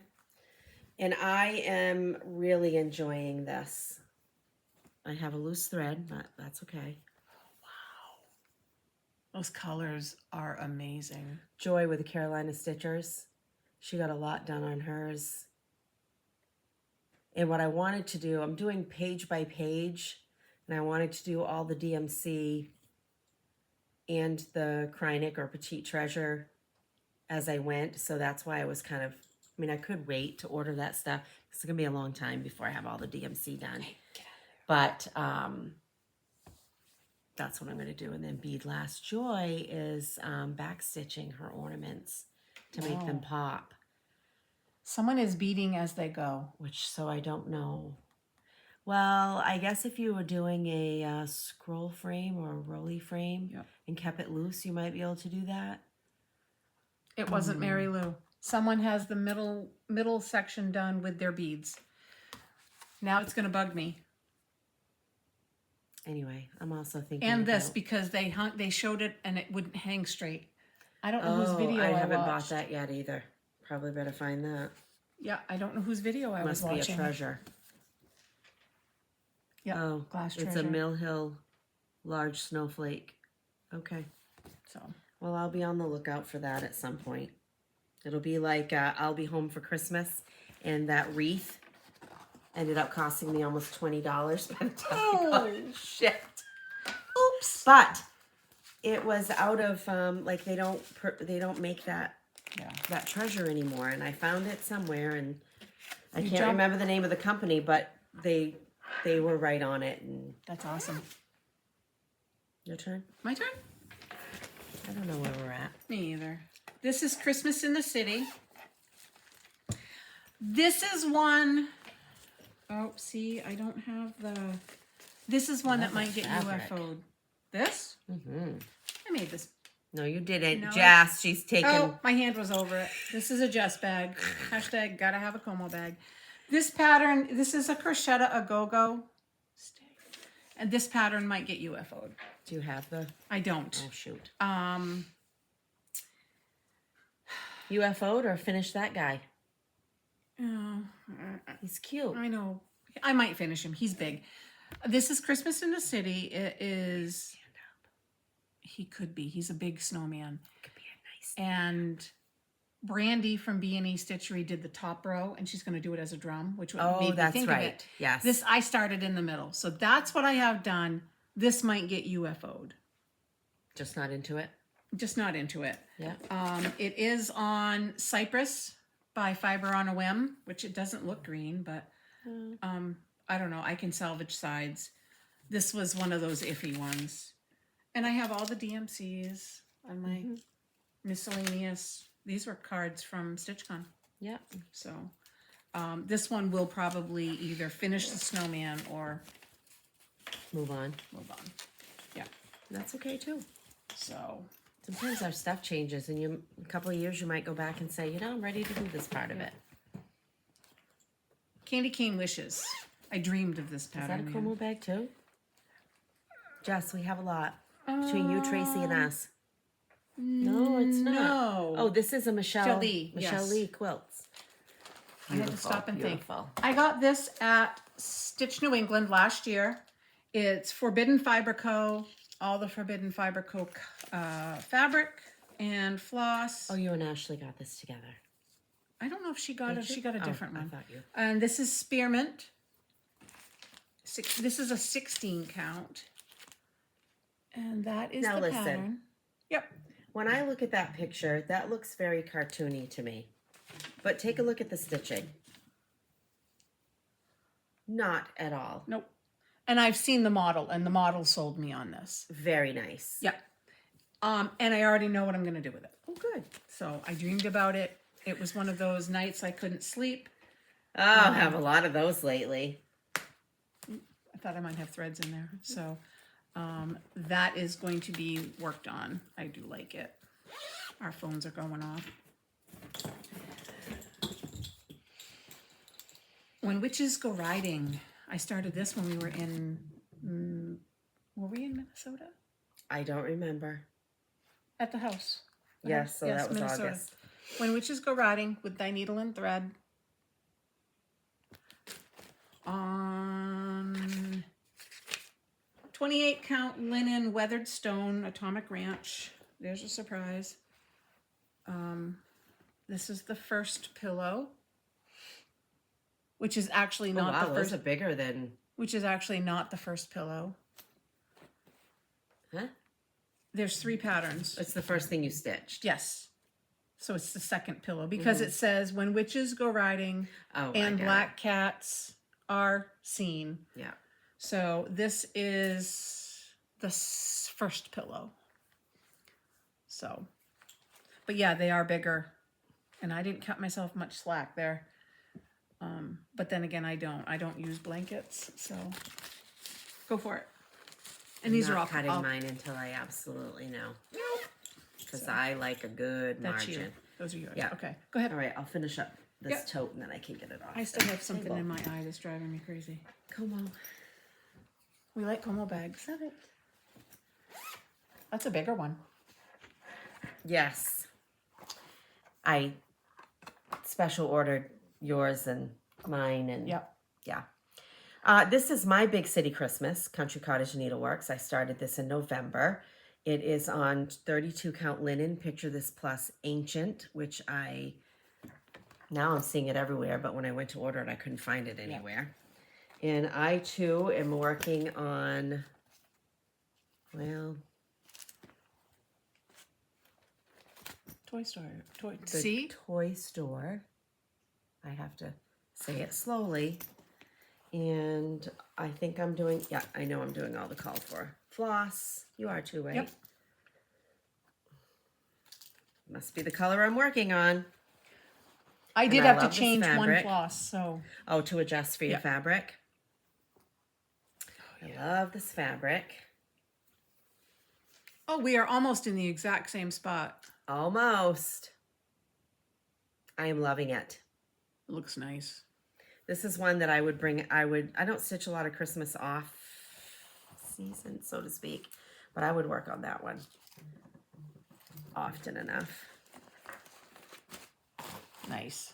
And I am really enjoying this. I have a loose thread, but that's okay. Those colors are amazing. Joy with the Carolina Stitchers. She got a lot done on hers. And what I wanted to do, I'm doing page by page, and I wanted to do all the DMC and the Krynic or Petite Treasure as I went. So that's why I was kind of, I mean, I could wait to order that stuff. It's going to be a long time before I have all the DMC done. But that's what I'm going to do. And then Bead Last Joy is back stitching her ornaments to make them pop. Someone is beading as they go. So I don't know. Well, I guess if you were doing a scroll frame or a rolly frame and kept it loose, you might be able to do that. It wasn't Mary Lou. Someone has the middle section done with their beads. Now it's going to bug me. Anyway, I'm also thinking and this because they showed it and it wouldn't hang straight. I don't know whose Oh, video I I haven't watched. bought that yet either. Probably better find that. Yeah, I don't know whose video I was watching. Must be a treasure. Yeah, Oh, glass treasure. it's a Mill Hill large snowflake. Okay. So, well, I'll be on the lookout for that at some point. It'll be like I'll be home for Christmas, and that wreath ended up costing me almost $20 by the time I got it shipped. Oops. But it was out of like they don't make that that treasure anymore, and I found it somewhere, and I can't remember the name of the company, but they were right on it. And that's awesome. Your turn? My turn? I don't know where we're at. Me either. This is Christmas in the City. This is one. Oh, see, I don't have the. This is one that might get UFO'd. This? Mm-hmm. I made this. No, you didn't. No, Jess, she's taken. Oh, my hand was over it. This is a Jess bag. Hashtag gotta have a Como bag. This pattern, this is a Crocetta Agogo stick. And this pattern might get UFO'd. Do you have the? I don't. Oh, shoot. UFO'd or finish that guy? Oh, he's cute. I know. I might finish him. He's big. This is Christmas in the City. It is. He could be. He's a big snowman. Could be a nice. And Brandy from B&E Stitchery did the top row, and she's going to do it as a drum, which would made me think of it. Yes. This I started in the middle, so that's what I have done. This might get UFO'd. Just not into it. Just not into it. Yeah. It is on Cypress by Fiber on a Whim, which it doesn't look green, but I don't know. I can salvage sides. This was one of those iffy ones. And I have all the DMCs on my miscellaneous. These were cards from StitchCon. Yeah. So this one will probably either finish the snowman or move on. Yeah. That's okay too. So sometimes our stuff changes, and a couple of years you might go back and say, I'm ready to do this part of it. Candy Cane Wishes. I dreamed of this pattern. Is that a Como bag too? Jess, we have a lot. Between you, Tracy, and us. No, it's not. No. Oh, this is a Michelle Lee. Lee quilts. Beautiful, I had to stop and think. I got this at Stitch New England last year. It's Forbidden Fiber Co. All the Forbidden Fiber Co. Fabric. and floss. Oh, you and Ashley got this together. I don't know if she got Did it. you? She got a Oh, different I one. thought you. And this is spearmint. This is a 16 count. And that is Now the listen. pattern. Yep. When I look at that picture, that looks very cartoony to me. But take a look at the stitching. Not at all. Nope. And I've seen the model, and the model sold me on this. Very nice. Yep. And I already know what I'm going to do with it. Oh, good. So I dreamed about it. It was one of those nights I couldn't sleep. Oh, I have a lot of those lately. I thought I might have threads in there. So that is going to be worked on. I do like it. Our phones are going off. When Witches Go Riding. I started this when we were in... were we in Minnesota? I don't remember. At the house. Yes, so that was Minnesota. August. When Witches Go Riding with Thy Needle and Thread. On 28 count linen weathered stone atomic ranch. There's a surprise. This is the first pillow, which is actually not wow, the those first. are bigger than... Which is actually not the first pillow. Huh? There's 3 patterns. It's the first thing you stitched. Yes. So it's the second pillow because it says when witches go riding Oh, and I get black cats are seen. Yeah. So this is the first pillow. So, but yeah, they are bigger, and I didn't cut myself much slack there. But then again, I don't use blankets, so go for it. And these I'm are all not cutting mine until I absolutely know. Because I like a good That's margin. you. Those are yours. Yeah. Okay, go ahead. All right, I'll finish up this Yep. tote and then I can get it off. I still have something Table. in my eye that's driving me crazy. Come on. We like Como bags. Love it. That's a bigger one. Yes. I special ordered yours and mine and Yep. yeah. This is my Big City Christmas, Country Cottage Needleworks. I started this in November. It is on 32 count linen. Picture this plus ancient, which now I'm seeing it everywhere, but when I went to order it, I couldn't find it anywhere. And I too am working on, well, Toy Store. the See? toy store. I have to say it slowly. And I think I'm doing, yeah, I know I'm doing all the called for. Floss, you are too, right? Yep. Must be the color I'm working on. I did I have to love this change one fabric. floss, so Oh, to adjust for your Yep. fabric. I love this fabric. oh, we are almost in the exact same spot. Almost. I am loving it. It looks nice. This is one that I would bring, I don't stitch a lot of Christmas off season, so to speak, but I would work on that one often enough. Nice.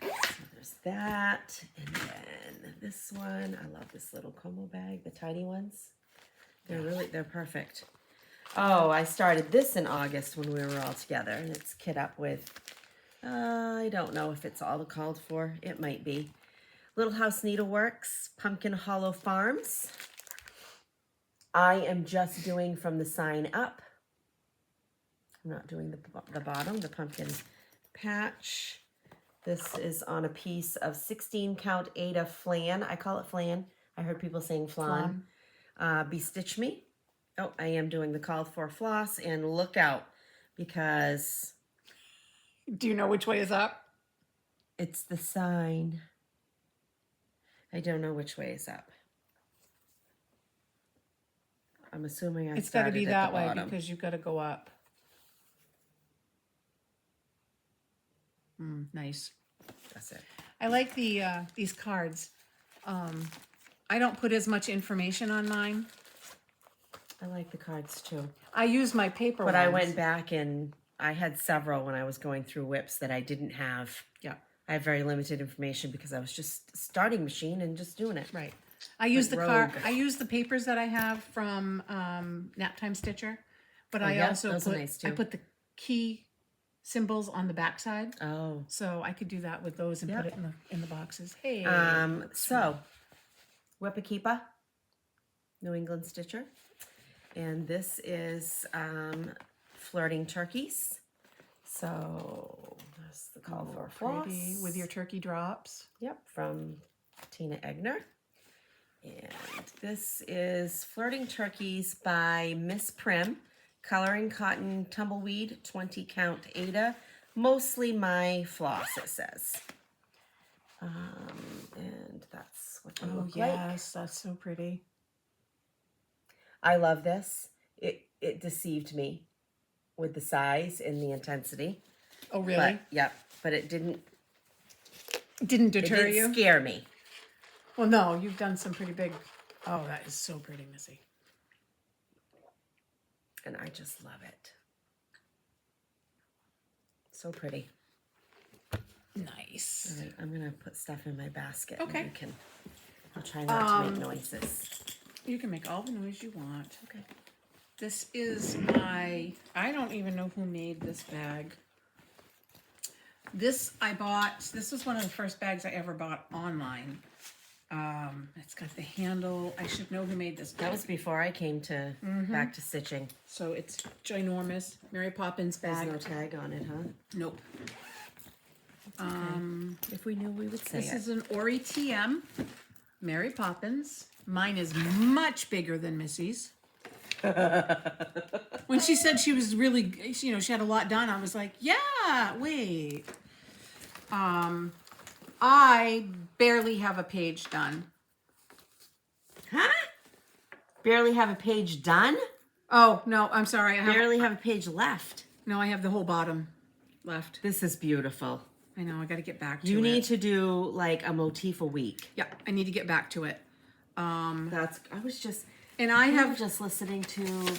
So there's that, and then this one, I love this little Como bag, the tiny ones. They're perfect. Oh, I started this in August when we were all together, and it's kit up with, I don't know if it's all called for. It might be. Little House Needleworks, Pumpkin Hollow Farms. I am just doing from the sign up. I'm not doing the bottom, the pumpkin patch. This is on a piece of 16 count Ada flan. I call it flan. I heard people saying flan. Bestitch Me. Oh, I am doing the called for floss, and look out because Do you know which way is up? it's the sign. I don't know which way is up. I'm assuming I It's got to started be at that the way bottom. because you've got to go up. Nice. That's it. I like these cards. I don't put as much information on mine. I like the cards too. I use my paper But ones. I went back and I had several when I was going through WIPs that I didn't have. Yeah. I have very limited information because I was just starting machine and just doing it. Right. I use Like the Rogue. I use the papers that I have from Naptime Stitcher But Oh, I yeah, also those are put nice, I too. put the key symbols on the backside, Oh. so I could do that with those and Yep. put it in the boxes. Hey, So, WIP New England Stitcher. And this is Flirting Turkeys. So, there's the call for floss. pretty with your turkey drops. Yep, from Tina Egner. And this is Flirting Turkeys by Miss Prim. Coloring Cotton Tumbleweed, 20 count Ada. Mostly my floss, it says. And that's what they look like. Yes, that's so pretty. I love this. It deceived me with the size and the intensity. Oh, really? But, yep, but it didn't Deter you? scare me. Well, no, you've done some pretty big. Oh, that is so pretty, Missy. And I just love it. So pretty. Nice. All right, I'm going to put stuff in my basket. Okay. And I'll try not to make noises. You can make all the noise you want. Okay. This is I don't even know who made this bag. This I bought, this was one of the first bags I ever bought online. It's got the handle. I should know who made this bag. That was before I came to back to stitching. So it's ginormous. Mary Poppins bag. There's no tag on it, huh? Nope. If we knew, we would say This it. is an Ori TM, Mary Poppins. Mine is much bigger than Missy's. When she said she was really, she had a lot done, I was like, yeah, wait. I barely have a page done. Huh? Barely have a page done? Oh, no, I'm sorry. Barely have a page left. No, I have the whole bottom left. This is beautiful. I know, I got to get back to it. You need to do like a motif a week. Yeah, I need to get back to it. I was just just listening to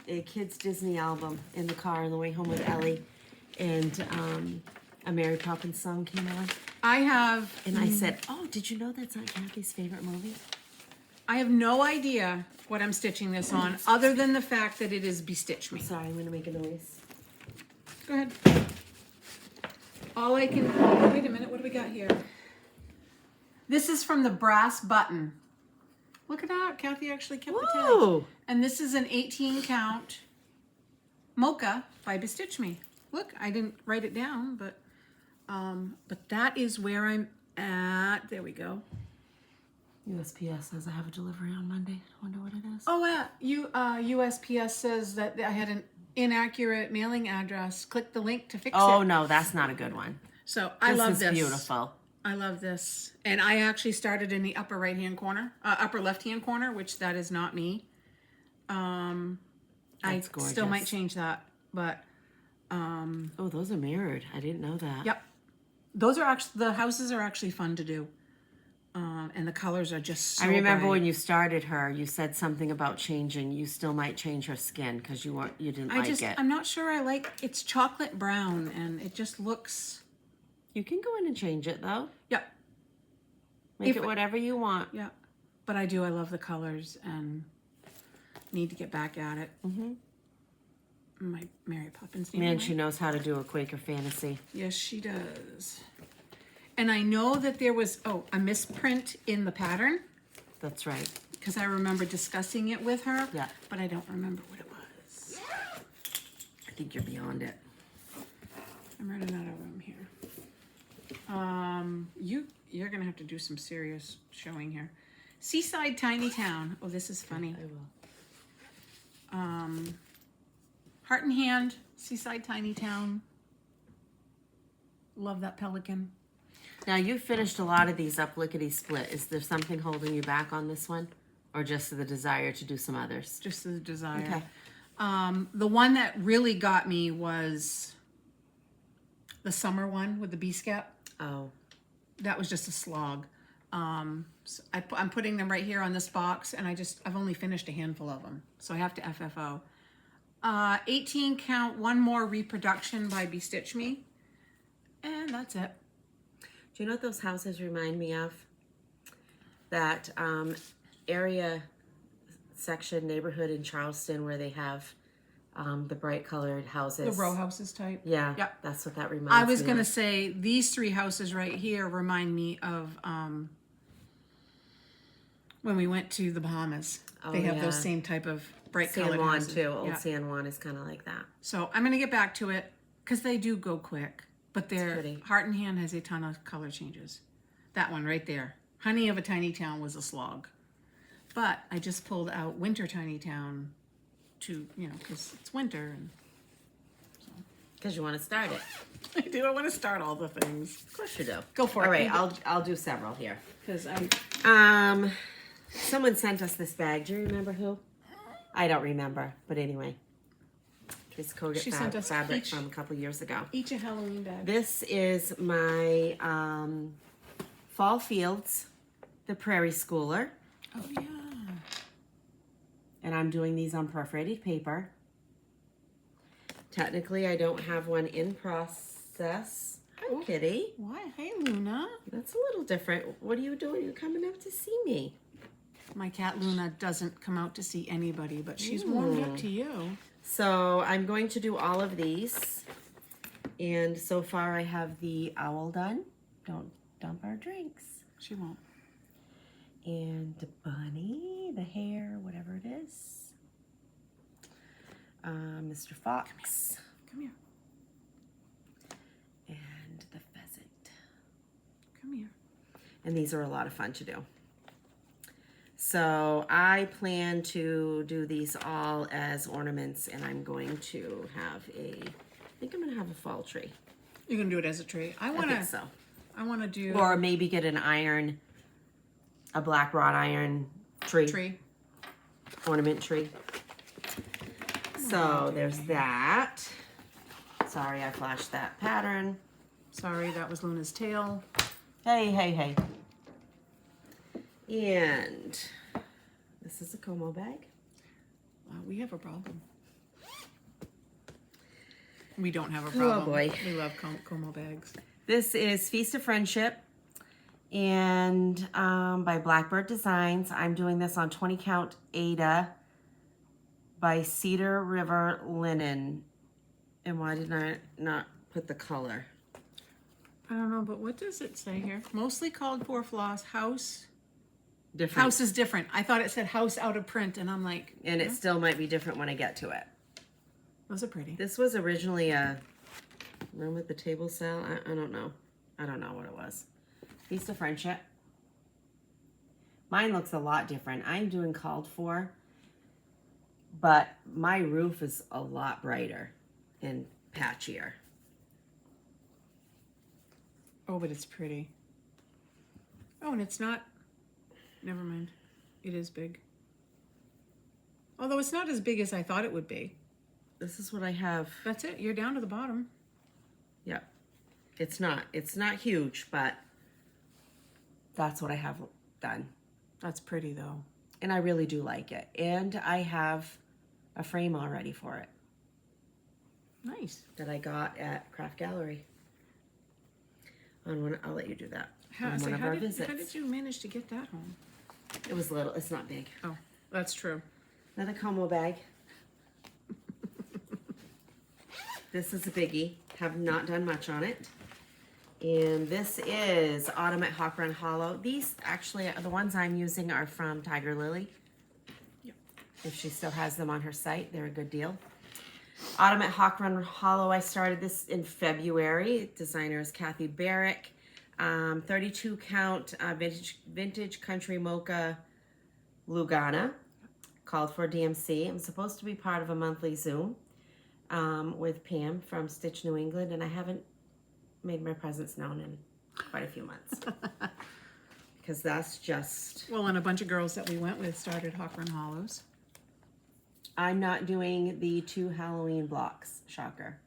a kids Disney album in the car on the way home with Ellie, and a Mary Poppins song came on. And I said, "Oh, did you know that's not Kathy's favorite movie?" I have no idea what I'm stitching this on, other than the fact that it is Bestitch Me. Sorry, I'm going to make a noise. Go ahead. Wait a minute, what do we got here? This is from the Brass Button. Look at that, Kathy actually kept the Whoa. tags. And this is an 18 count Mocha by Bestitch Me. Look, I didn't write it down, but that is where I'm at. There we go. USPS says I have a delivery on Monday. I wonder what it is. Oh, USPS says that I had an inaccurate mailing address. Click the link to fix it. Oh, no, that's not a good one. So I love this. This is beautiful. I love this. And I actually started in the upper right-hand corner, upper left-hand corner, which that is not me. I gorgeous. still might change that, but Oh, those are mirrored. I didn't know that. yep. Those are actually, the houses are actually fun to do. And the colors are just so I remember bright. when you started her, you said something about changing. You still might change her skin because you didn't like it. I'm not sure I like, it's chocolate brown and it just looks, You can go in and change it though. yep. Make it whatever you want. Yeah, but I love the colors and need to get back at it. Mm-hmm. My Mary Poppins name. Man, she knows how to do a Quaker fantasy. Yes, she does. And I know that there was, a misprint in the pattern, That's right. because I remember discussing it with her. Yeah. But I don't remember what it was. I think you're beyond it. I'm running out of room here. You're gonna have to do some serious showing here. Seaside Tiny Town. Oh, this is funny. I will. Heart in Hand, Seaside Tiny Town. Love that pelican. Now, you finished a lot of these up lickety-split. Is there something holding you back on this one? Or just the desire to do some others? Just the desire. Okay. The one that really got me was the summer one with the bee scap. Oh. That was just a slog. So I'm putting them right here on this box, and I've only finished a handful of them, so I have to FFO. 18 count, one more reproduction by Bestitch Me, and that's it. Do you know what those houses remind me of? That area section neighborhood in Charleston where they have The bright colored houses. The row houses type. Yeah, Yeah. that's what that reminds me I was going to of. say these 3 houses right here remind me of when we went to the Bahamas. Oh, They have yeah. those same type of bright San colored Juan houses. too. Old Yeah. San Juan is kind of like that. So I'm going to get back to it because they do go quick. But their pretty. Heart in Hand has a ton of color changes. That one right there. Honey of a Tiny Town was a slog. But I just pulled out Winter Tiny Town to, because it's winter. And Because you want to start it. I do. I want to start all the things. Of course you do. Go for it. All right, I'll do several here. Because I'm... Someone sent us this bag. Do you remember who? I don't remember, but anyway. This Kogut She sent us fabric each- from a couple years ago. Each a Halloween bag. This is my Fall Fields, the Prairie Schooler. Oh, yeah. And I'm doing these on perforated paper. Technically, I don't have one in process. Hi, Kitty. Why? Hey, Luna. That's a little different. What are you doing? You're coming up to see me. My cat Luna doesn't come out to see anybody, but she's warmed up to you. So I'm going to do all of these. And so far I have the owl done. Don't dump our drinks. She won't. And the bunny, the hare, whatever it is. Mr. Fox. Come here. And the pheasant. Come here. And these are a lot of fun to do. So I plan to do these all as ornaments, and I'm going to have I think I'm going to have a fall tree. You're gonna do it as a tree. I I think wanna. so. I wanna do Or maybe get a black wrought iron tree. ornament tree. So there's that. Sorry, I flashed that pattern. Sorry, that was Luna's tail. Hey, hey, hey. And this is a Como bag. We have a problem. We don't have a problem. Oh, boy. We love Como bags. This is Feast of Friendship, and by Blackbird Designs. I'm doing this on 20 count Ada by Cedar River Linen. And why did I not put the color? I don't know, but what does it say here? Mostly called for floss. House. Different. House is different. I thought it said house out of print, and I'm like, And it still might be different when I get to it. those are pretty. This was originally a room at the table sale. I don't know. I don't know what it was. Feast of Friendship. Mine looks a lot different. I'm doing called for, but my roof is a lot brighter and patchier. Oh, but it's pretty. Oh, and it's not. Never mind. It is big. Although it's not as big as I thought it would be. This is what I have. That's it. You're down to the bottom. Yeah. It's not huge, but that's what I have done. That's pretty, though. And I really do like it. And I have a frame already for it Nice. that I got at Craft Gallery. I'll let you do that. How, on so one of how, our did, visits. how did you manage to get that home? It was little. It's not big. Oh, that's true. Another Como bag. This is a biggie. Have not done much on it. And this is Autumn at Hawk Run Hollow. These actually, the ones I'm using are from Tiger Lily. Yep. If she still has them on her site, they're a good deal. Autumn at Hawk Run Hollow, I started this in February. Designer is Kathy Barrick. 32 count vintage country mocha Lugana. Called for DMC. I'm supposed to be part of a monthly Zoom with Pam from Stitch New England, and I haven't made my presence known in quite a few months. Because that's just... Well, and a bunch of girls that we went with started Hawk Run Hollows. I'm not doing the 2 Halloween blocks. Shocker.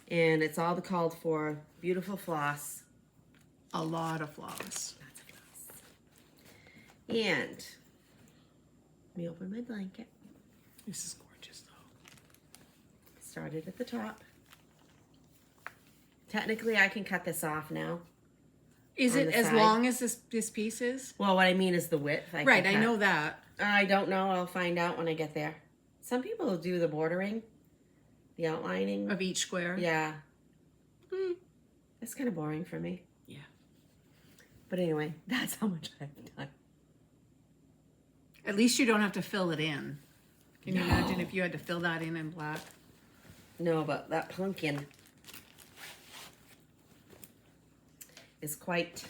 And it's all the called for. Beautiful floss. A lot of floss. Lots of floss. And let me open my blanket. This is gorgeous, though. Started at the top. Technically, I can cut this off now. Is On it the as side. long as this piece is? Well, what I mean is the width. Right, I know that. I don't know. I'll find out when I get there. Some people do the bordering, the outlining. Of each square. Yeah. It's kind of boring for me. Yeah. But anyway, that's how much I've done. At least you don't have to fill it in. Can you No. imagine if you had to fill that in black? No, but that pumpkin is quite...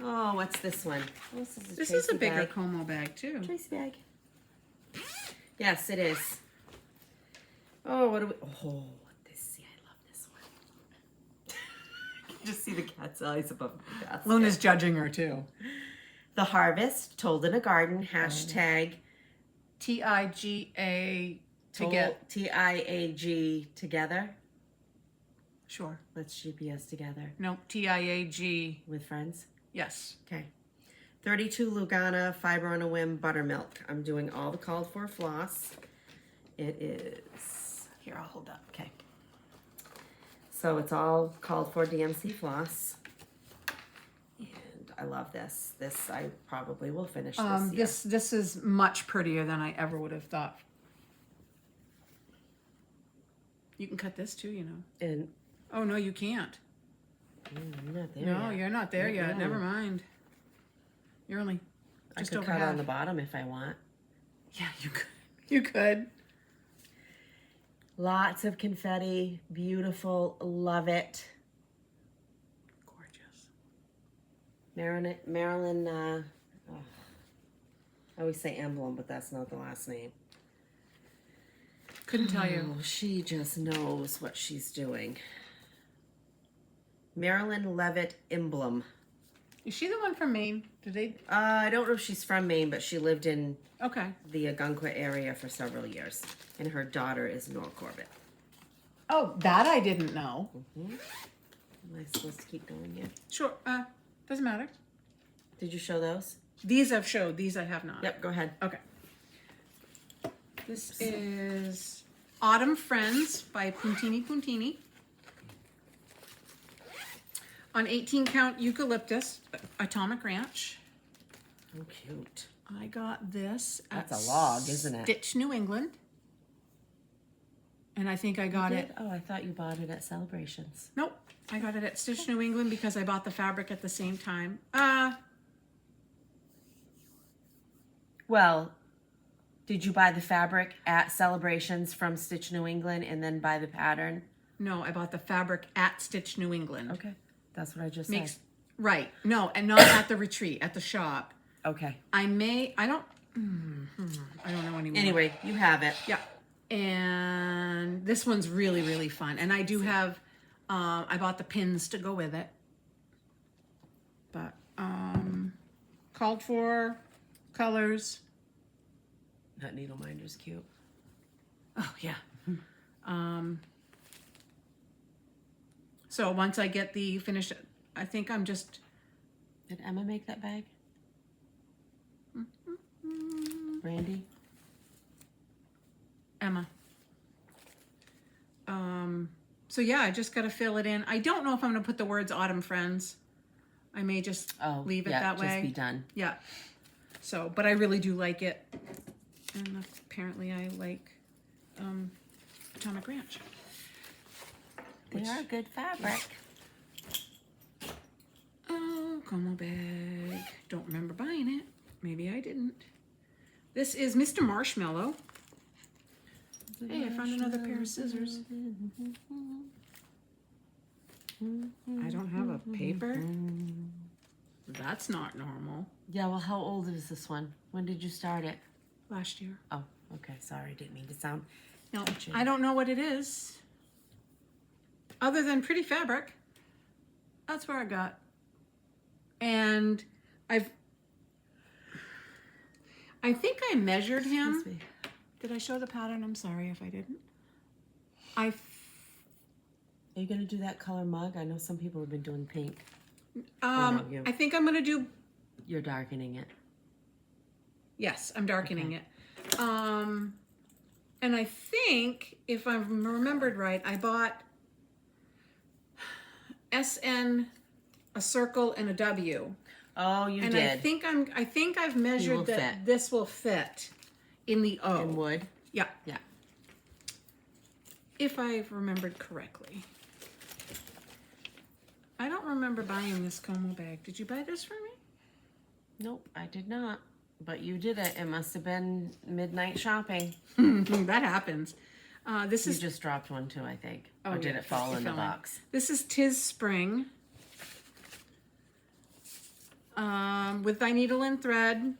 Oh, what's this one? Oh, This is a Tracy bigger bag. Como bag too. Tracy bag. Yes, it is. Oh, what do we... Oh, this. See, I love this one. You can just see the cat's eyes above the basket. Luna's judging her too. The Harvest, Told in a Garden, hashtag TIGA to get. TIAG together. Sure. Let's GPS together No, TIAG. with friends. Yes. Okay. 32 Lugana, Fiber on a Whim, Buttermilk. I'm doing all the called for floss. It is, Here, I'll hold up. okay. So it's all called for DMC floss. And I love this. This I probably will finish this year. This is much prettier than I ever would have thought. You can cut this too, you know. And Oh no, you can't. I'm not there No, yet. you're not there yet. No. Never mind. You're only I just could over cut half. on the bottom if I want. Yeah, you could. You could. Lots of confetti. Beautiful. Love it. Gorgeous. Marilyn, oh, I always say Emblem, but that's not the last name. Couldn't tell you. Oh, she just knows what she's doing. Marilyn Levitt Emblem. Is she the one from Maine? Did they? I don't know if she's from Maine, but she lived in Okay. the Algonquin area for several years. And her daughter is Nora Corbett. Oh, that I didn't know. Am I supposed to keep going here? Sure. Doesn't matter. Did you show those? These I've showed. These I have not. Yep, go ahead. Okay. This is Autumn Friends by Puntini Puntini. On 18 count eucalyptus, Atomic Ranch. Oh, cute. I got this at That's a log, isn't it? Stitch New England. And I think I got Did? it. Oh, I thought you bought it at Celebrations. Nope. I got it at Stitch New England because I bought the fabric at the same time. Well, did you buy the fabric at Celebrations from Stitch New England and then buy the pattern? No, I bought the fabric at Stitch New England. Okay, that's what I just Makes said. right. No, and not at the retreat, at the shop. Okay. I don't know anymore. Anyway, you have it. Yeah. And this one's really, really fun. And I do have, I bought the pins to go with it. But, called for colors. That needle minder's cute. Oh, yeah. So once I get the finished, I think I'm just, Did Emma make that bag? Brandy? Emma. So yeah, I just got to fill it in. I don't know if I'm going to put the words Autumn Friends. I may just leave it that way. Just be done. Yeah. So, but I really do like it. And apparently I like Atomic Ranch. They are good fabric. Oh, Como bag. Don't remember buying it. Maybe I didn't. This is Mr. Marshmallow. Hey, I found another pair of scissors. I don't have a paper. That's not normal. Yeah, well, how old is this one? When did you start it? Last year. Oh, okay. Sorry, didn't mean to sound. No, touchy. I don't know what it is. Other than pretty fabric. That's where I got. And I think I measured him. Excuse me. Did I show the pattern? I'm sorry if I didn't. Are you going to do that color mug? I know some people have been doing pink. no, you. I think I'm gonna do. You're darkening it. Yes, I'm darkening it. And I think if I've remembered right, I bought SN, a circle, and a W. Oh, you And did. I think I've measured will that fit. this will fit. in the O. In wood. Yeah, Yeah. if I've remembered correctly. I don't remember buying this Como bag. Did you buy this for me? Nope, I did not. But you did it. It must have been midnight shopping. That happens. This You is just dropped one too, I think. Oh, Or did yeah, it fall in the fell in. box? This is Tis Spring. With thy needle and thread,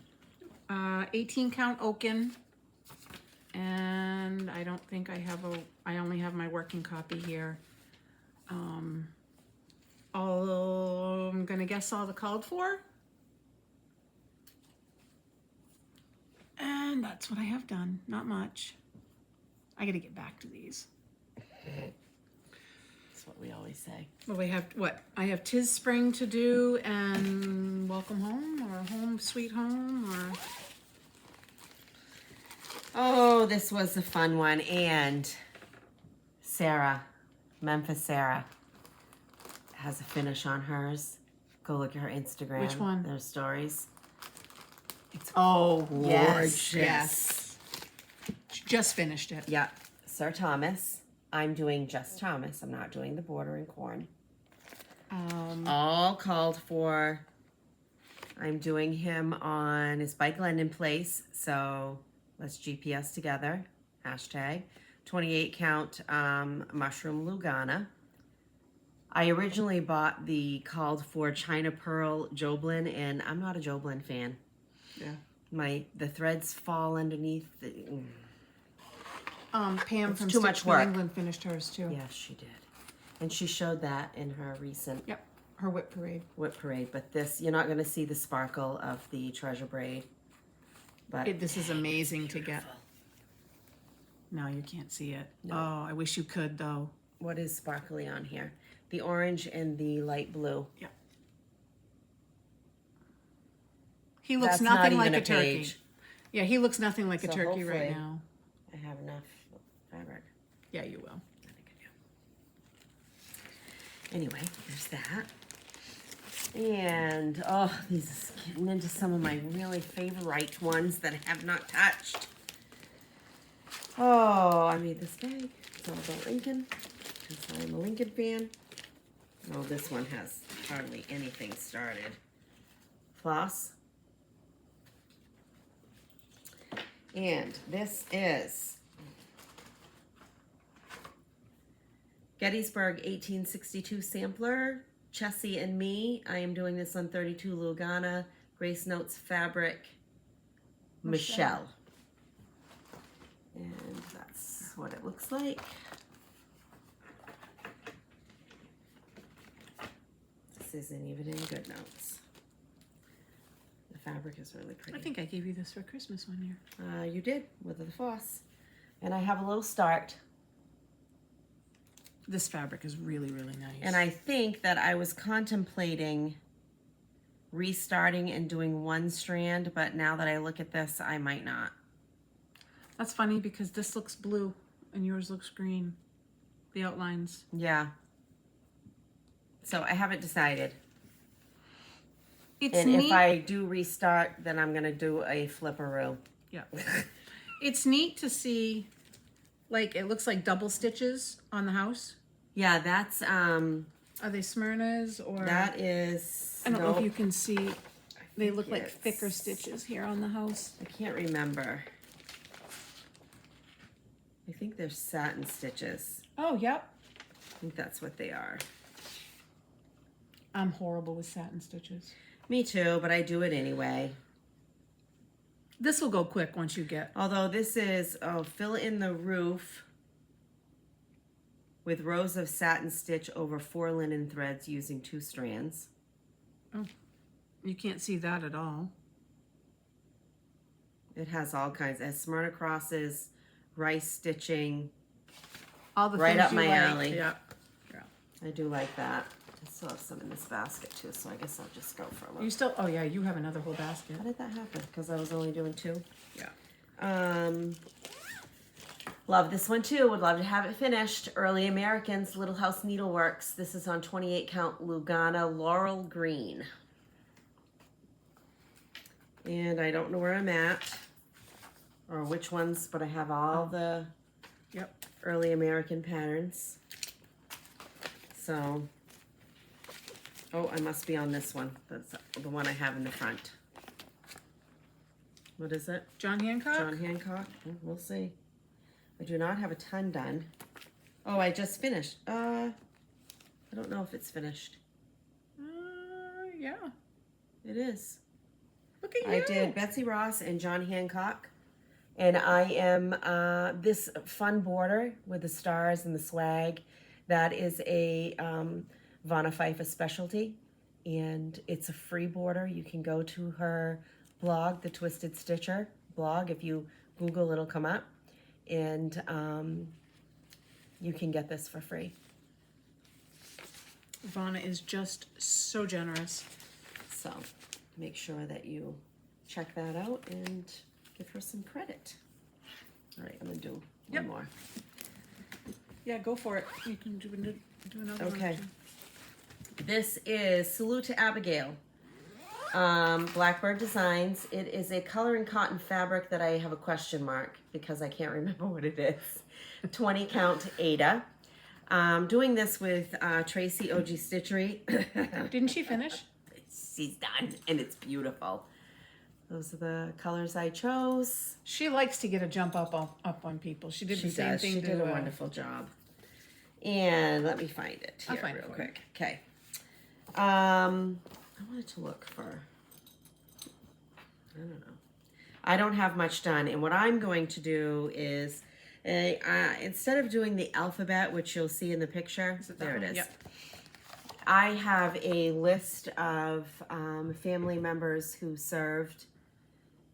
18 count oaken, and I don't think I have I only have my working copy here. I'm gonna guess all the called for, and that's what I have done. Not much. I gotta get back to these. That's what we always say. Well, we have what? I have Tis Spring to do and Welcome Home or Home Sweet Home or Oh, this was a fun one. And Sarah, Memphis Sarah, has a finish on hers. Go look at her Instagram. Which one? Their stories. It's gorgeous. Yes. She just finished it. Yeah. Sir Thomas. I'm doing just Thomas. I'm not doing the border and corn. All called for. I'm doing him on his bike London place. So let's GPS together. Hashtag 28 count mushroom Lugana. I originally bought the called for China Pearl Joblin, and I'm not a Joblin fan. Yeah. The threads fall underneath. Pam It's from too Stitch much New work. England finished hers too. Yes, she did. And she showed that in her recent Yep. Her WIP Parade. WIP Parade. But this, you're not going to see the sparkle of the treasure braid. But This is amazing to get. No, you can't see it. No. Oh, I wish you could though. what is sparkly on here? The orange and the light blue. Yeah. He looks That's not nothing like even a a turkey. page. Yeah, he looks nothing like a So turkey right hopefully- now. I have enough fabric. Yeah, you will. I think I do. Anyway, there's that. And, oh, these is getting into some of my really favorite ones that I have not touched. Oh, I made this bag. It's all about Lincoln, because I'm a Lincoln fan. Oh, this one has hardly anything started. Floss. And this is Gettysburg 1862 sampler, Chessie and Me. I am doing this on 32 Lugana, Grace Notes fabric, Michelle. And that's what it looks like. This isn't even in Good Notes. The fabric is really pretty. I think I gave you this for Christmas one year. You did, with the floss. And I have a little start. This fabric is really, really nice. And I think that I was contemplating restarting and doing one strand, but now that I look at this, I might not. That's funny because this looks blue and yours looks green. The outlines. Yeah. So I haven't decided. It's And neat. if I do restart, then I'm going to do a flipperoo. Yeah. It's neat to see, like, it looks like double stitches on the house. Yeah, that's, Are they Smyrna's or? that is, I don't know nope, if you can see. They look like it's- thicker stitches here on the house. I can't remember. I think they're satin stitches. Oh, yep. I think that's what they are. I'm horrible with satin stitches. Me too, but I do it anyway. This will go quick once you get. Although this is, fill in the roof with rows of satin stitch over 4 linen threads using 2 strands. You can't see that at all. It has all kinds of Smyrna crosses, rice stitching. All the Right things up you my like. alley. Yeah. I do like that. I still have some in this basket too, so I guess I'll just go for a You look. still? Oh yeah, you have another whole basket. How did that happen? Because I was only doing 2. Yeah. Love this one too. Would love to have it finished. Early Americans, Little House Needleworks. This is on 28 count Lugana Laurel Green. And I don't know where I'm at. or which ones, but I have all the Yep. early American patterns. So, oh, I must be on this one. That's the one I have in the front. What is it? John Hancock? John Hancock? We'll see. I do not have a ton done. Oh, I just finished. I don't know if it's finished. Yeah. It is. Look at you. I did Betsy Ross and John Hancock. And I am this fun border with the stars and the swag. That is a Vonna Pfeiffer specialty. And it's a free border. You can go to her blog, the Twisted Stitcher blog. If you Google, it'll come up. And you can get this for free. Vonna is just so generous. So make sure that you check that out and give her some credit. All right, I'm gonna do one more. Yeah, go for it. You can do another one. Okay. This is Salute to Abigail. Blackbird Designs. It is a color and cotton fabric that I have a question mark because I can't remember what it is. 20 count Ada. Doing this with Tracy OG Stitchery. Didn't she finish? She's done, and it's beautiful. Those are the colors I chose. She likes to get a jump up on people. She did the same thing. She did a wonderful job. And let me find it here real quick. Okay. I wanted to look for, I don't know. I don't have much done. And what I'm going to do is, instead of doing the alphabet, which you'll see in the picture, there it is. Yep. I have a list of family members who served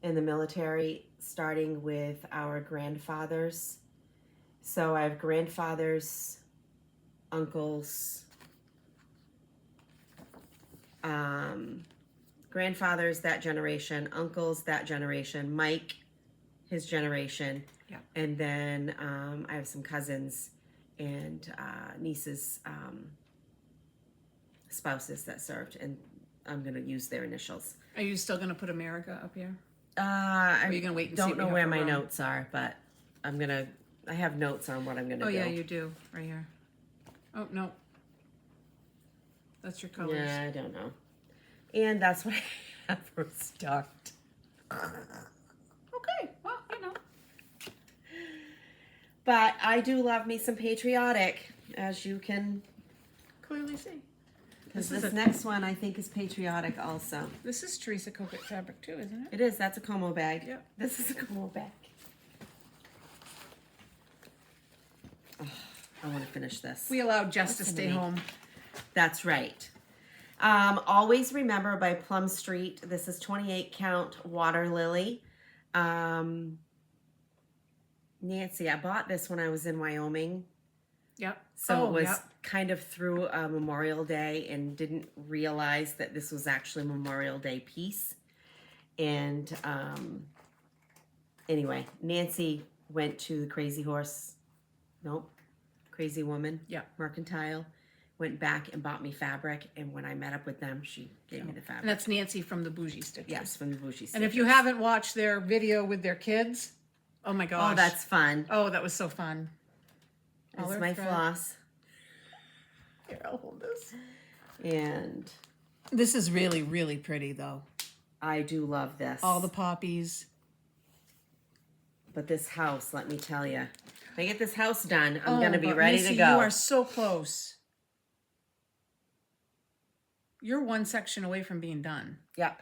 in the military, starting with our grandfathers. So I have grandfathers, uncles, grandfathers, that generation, uncles, that generation, Mike, his generation, yeah. And then I have some cousins and nieces, spouses that served, and I'm going to use their initials. Are you still going to put America up here? I are you going to wait and see? Don't know where my notes are, but I have notes on what I'm going to do. Oh, yeah, you do, right here. Oh, no. That's your colors. Yeah, I don't know. And that's what I have restocked. Okay, well, you know. But I do love me some patriotic, as you can clearly see. This next one I think is patriotic also. This is Teresa Coquette fabric too, isn't it? It is. That's a Como bag. Yep. This is a Como bag. Oh, I want to finish this. We allowed Jess to stay home. That's right. Always Remember by Plum Street. This is 28 count Water Lily. Nancy, I bought this when I was in Wyoming. Yep. So it was kind of through Memorial Day and didn't realize that this was actually Memorial Day piece. And anyway, Nancy went to the Crazy Woman, Mercantile, went back and bought me fabric. And when I met up with them, she gave me the fabric. And that's Nancy from the Bougie Stitches. Yes, from the Bougie Stitches. And if you haven't watched their video with their kids, oh my gosh. Oh, that's fun. Oh, that was so fun. It's my floss. Here, I'll hold this. And this is really, really pretty, though. I do love this. All the poppies. But this house, let me tell you. If I get this house done, I'm going to be ready to go. You are so close. You're one section away from being done. Yep.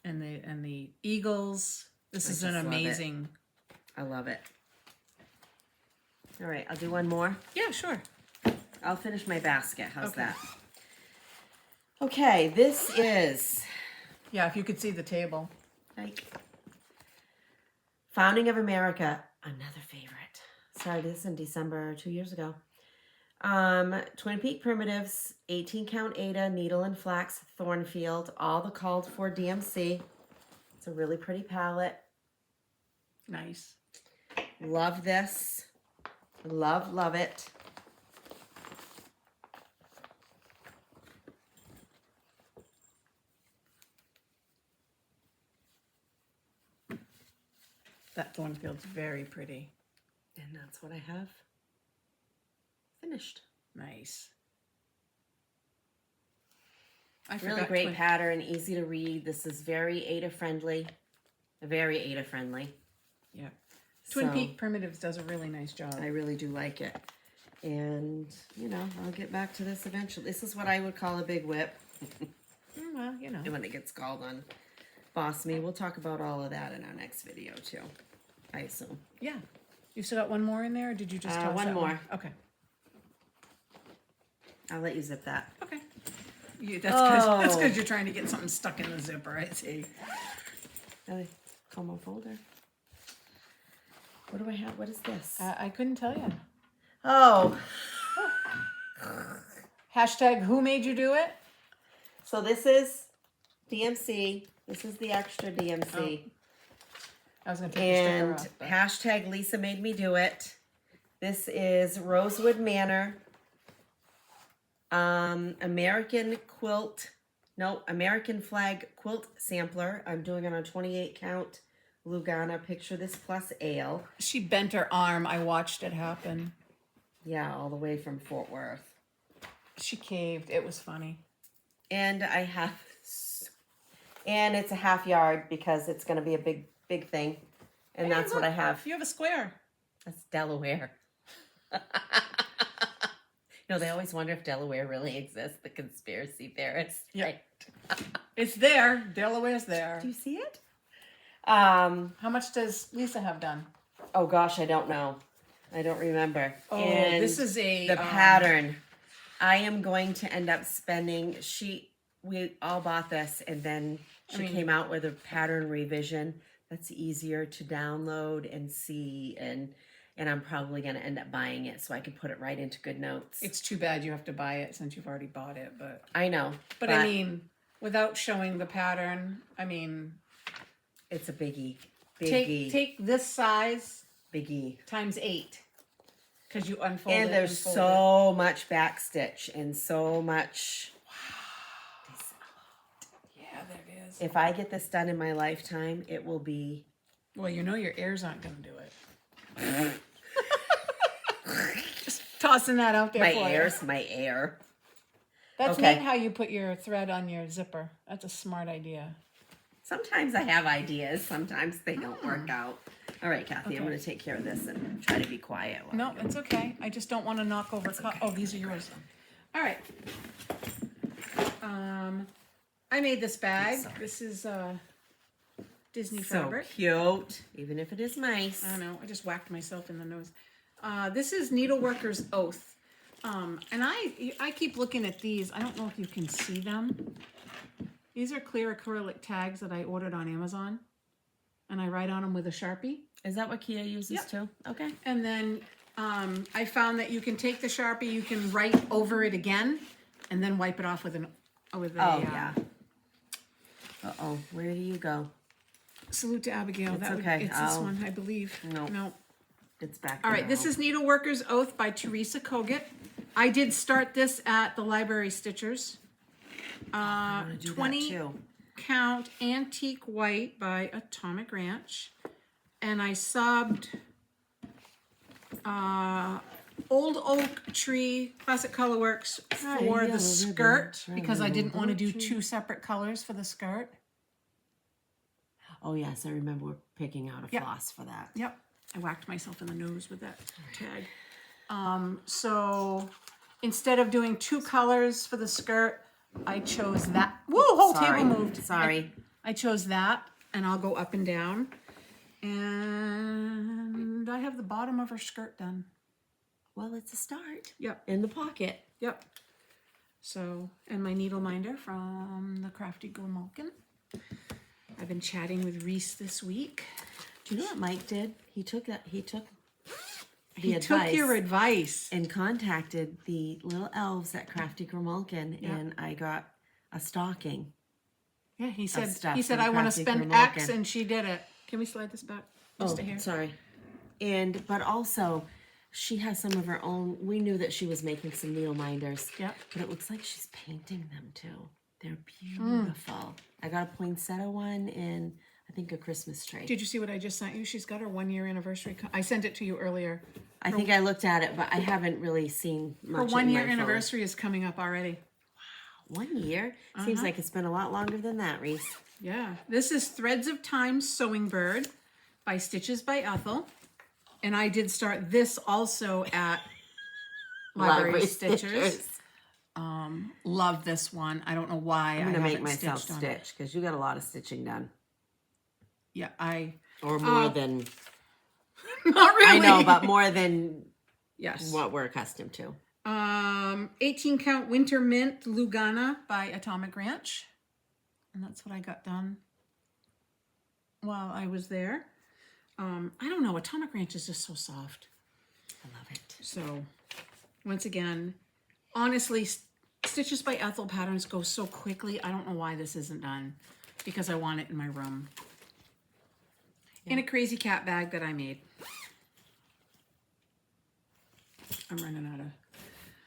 And the eagles. This is an amazing. I love it. All right, I'll do one more. Yeah, sure. I'll finish my basket. How's that? Okay, this is... Yeah, if you could see the table. Like, Founding of America, another favorite. Started this in December 2 years ago. Twin Peak Primitives, 18 count Ada, Needle and Flax, Thornfield, all the called for DMC. It's a really pretty palette. Nice. Love this. Love, love it. That Thornfield's very pretty. And that's what I have finished. Nice. I Really forgot great pattern, easy to read. This is very Ada friendly. Very Ada friendly. Yeah. Twin So, Peak Primitives does a really nice job. I really do like it. And, you know, I'll get back to this eventually. This is what I would call a big whip. Well, you know. When it gets called on Boss Me. We'll talk about all of that in our next video, too. I assume. Yeah. You still got one more in there, or did you just toss one that more. Okay. I'll let you zip that. Okay. That's because you're trying to get something stuck in the zipper, I see. Como folder. What do I have? What is this? I couldn't tell you. Oh. Hashtag who made you do it? So this is DMC. This is the extra DMC. I was going to take the sticker And off. But... hashtag Lisa made me do it. This is Rosewood Manor. American flag quilt sampler. I'm doing it on 28 count Lugana. Picture this plus ale. She bent her arm. I watched it happen. Yeah, all the way from Fort Worth. She caved. It was funny. And I have, and it's a half yard because it's going to be a big thing. And Hey, that's look, what I have. You have a square. That's Delaware. You know, they always wonder if Delaware really exists, the conspiracy theorists. Yep. Right? It's there. Delaware's there. Do you see it? How much does Lisa have done? Oh gosh, I don't know. I don't remember. Oh, And this is the pattern. I am going to end up spending. We all bought this, and then she came out with a pattern revision that's easier to download and see, and I'm probably going to end up buying it so I can put it right into GoodNotes. It's too bad you have to buy it since you've already bought it, but I know, but I mean, without showing the pattern, I mean, it's a biggie. take this size Biggie. times 8 because you unfold And it. there's so much backstitch and so much. Yeah, there is. If I get this done in my lifetime, it will be. Well, you know your heirs aren't going to do it. Just tossing that out there for you. My heir. That's Okay. neat how you put your thread on your zipper. That's a smart idea. Sometimes I have ideas. Sometimes they don't work out. All right, Kathy, I'm Okay. going to take care of this and try to be quiet. No, it's okay. I just don't want to knock over. Oh, these are yours. All right. I made this bag. This is Disney So fabric. cute, even if it is mice. I know. I just whacked myself in the nose. This is Needleworker's Oath. And I keep looking at these. I don't know if you can see them. These are clear acrylic tags that I ordered on Amazon. And I write on them with a Sharpie. Is that what Kia uses too? Okay. And then I found that you can take the Sharpie, you can write over it again, and then wipe it off with yeah. Uh-oh, where do you go? Salute to Abigail. It's okay. It's this one, I believe. No. It's back All there. right, this is Needleworker's Oath by Teresa Kogut. I did start this at the Library Stitchers. I wanna do 20 that too. count Antique White by Atomic Ranch. And I subbed Old Oak Tree Classic Colorworks for the skirt because I didn't want to do 2 separate colors for the skirt. Oh yes, I remember picking out a floss for that. Yep. I whacked myself in the nose with that tag. So instead of doing 2 colors for the skirt, I chose that. Woo, whole table moved. Sorry. I chose that, and I'll go up and down. And I have the bottom of her skirt done. Well, it's a start. Yep. In the pocket. Yep. So, and my needle minder from the Crafty Grimalkin. I've been chatting with Reese this week. Do you know what Mike did? He took He took your advice and contacted the little elves at Crafty Grimalkin, Yeah. and I got a stocking. Yeah, he said stuff he said from I want to Crafty spend Grimalkin. X, and she did it. Can we slide this back just a hair? Sorry. But also, she has some of her own. We knew that she was making some needle minders. Yep. But it looks like she's painting them too. They're beautiful. I got a poinsettia one in I think a Christmas tree. Did you see what I just sent you? She's got her 1-year anniversary. I sent it to you earlier. I think I looked at it, but I haven't really seen much. Her in 1-year my phone. anniversary is coming up already. 1 year? Seems like it's been a lot longer than that, Reese. Yeah. This is Threads of Time Sewing Bird by Stitches by Ethel. And I did start this also at Library Stitchers. Love this one. I don't know why I'm going to make myself stitch because you got a lot of stitching done. Yeah, Or more than... Not really. I know, but more than yes. what we're accustomed to. 18 count Winter Mint Lugana by Atomic Ranch. And that's what I got done while I was there. I don't know. Atomic Ranch is just so soft. I love it. So, once again, honestly, Stitches by Ethel patterns go so quickly. I don't know why this isn't done because I want it in my room. Yeah. In a crazy cat bag that I made. I'm running out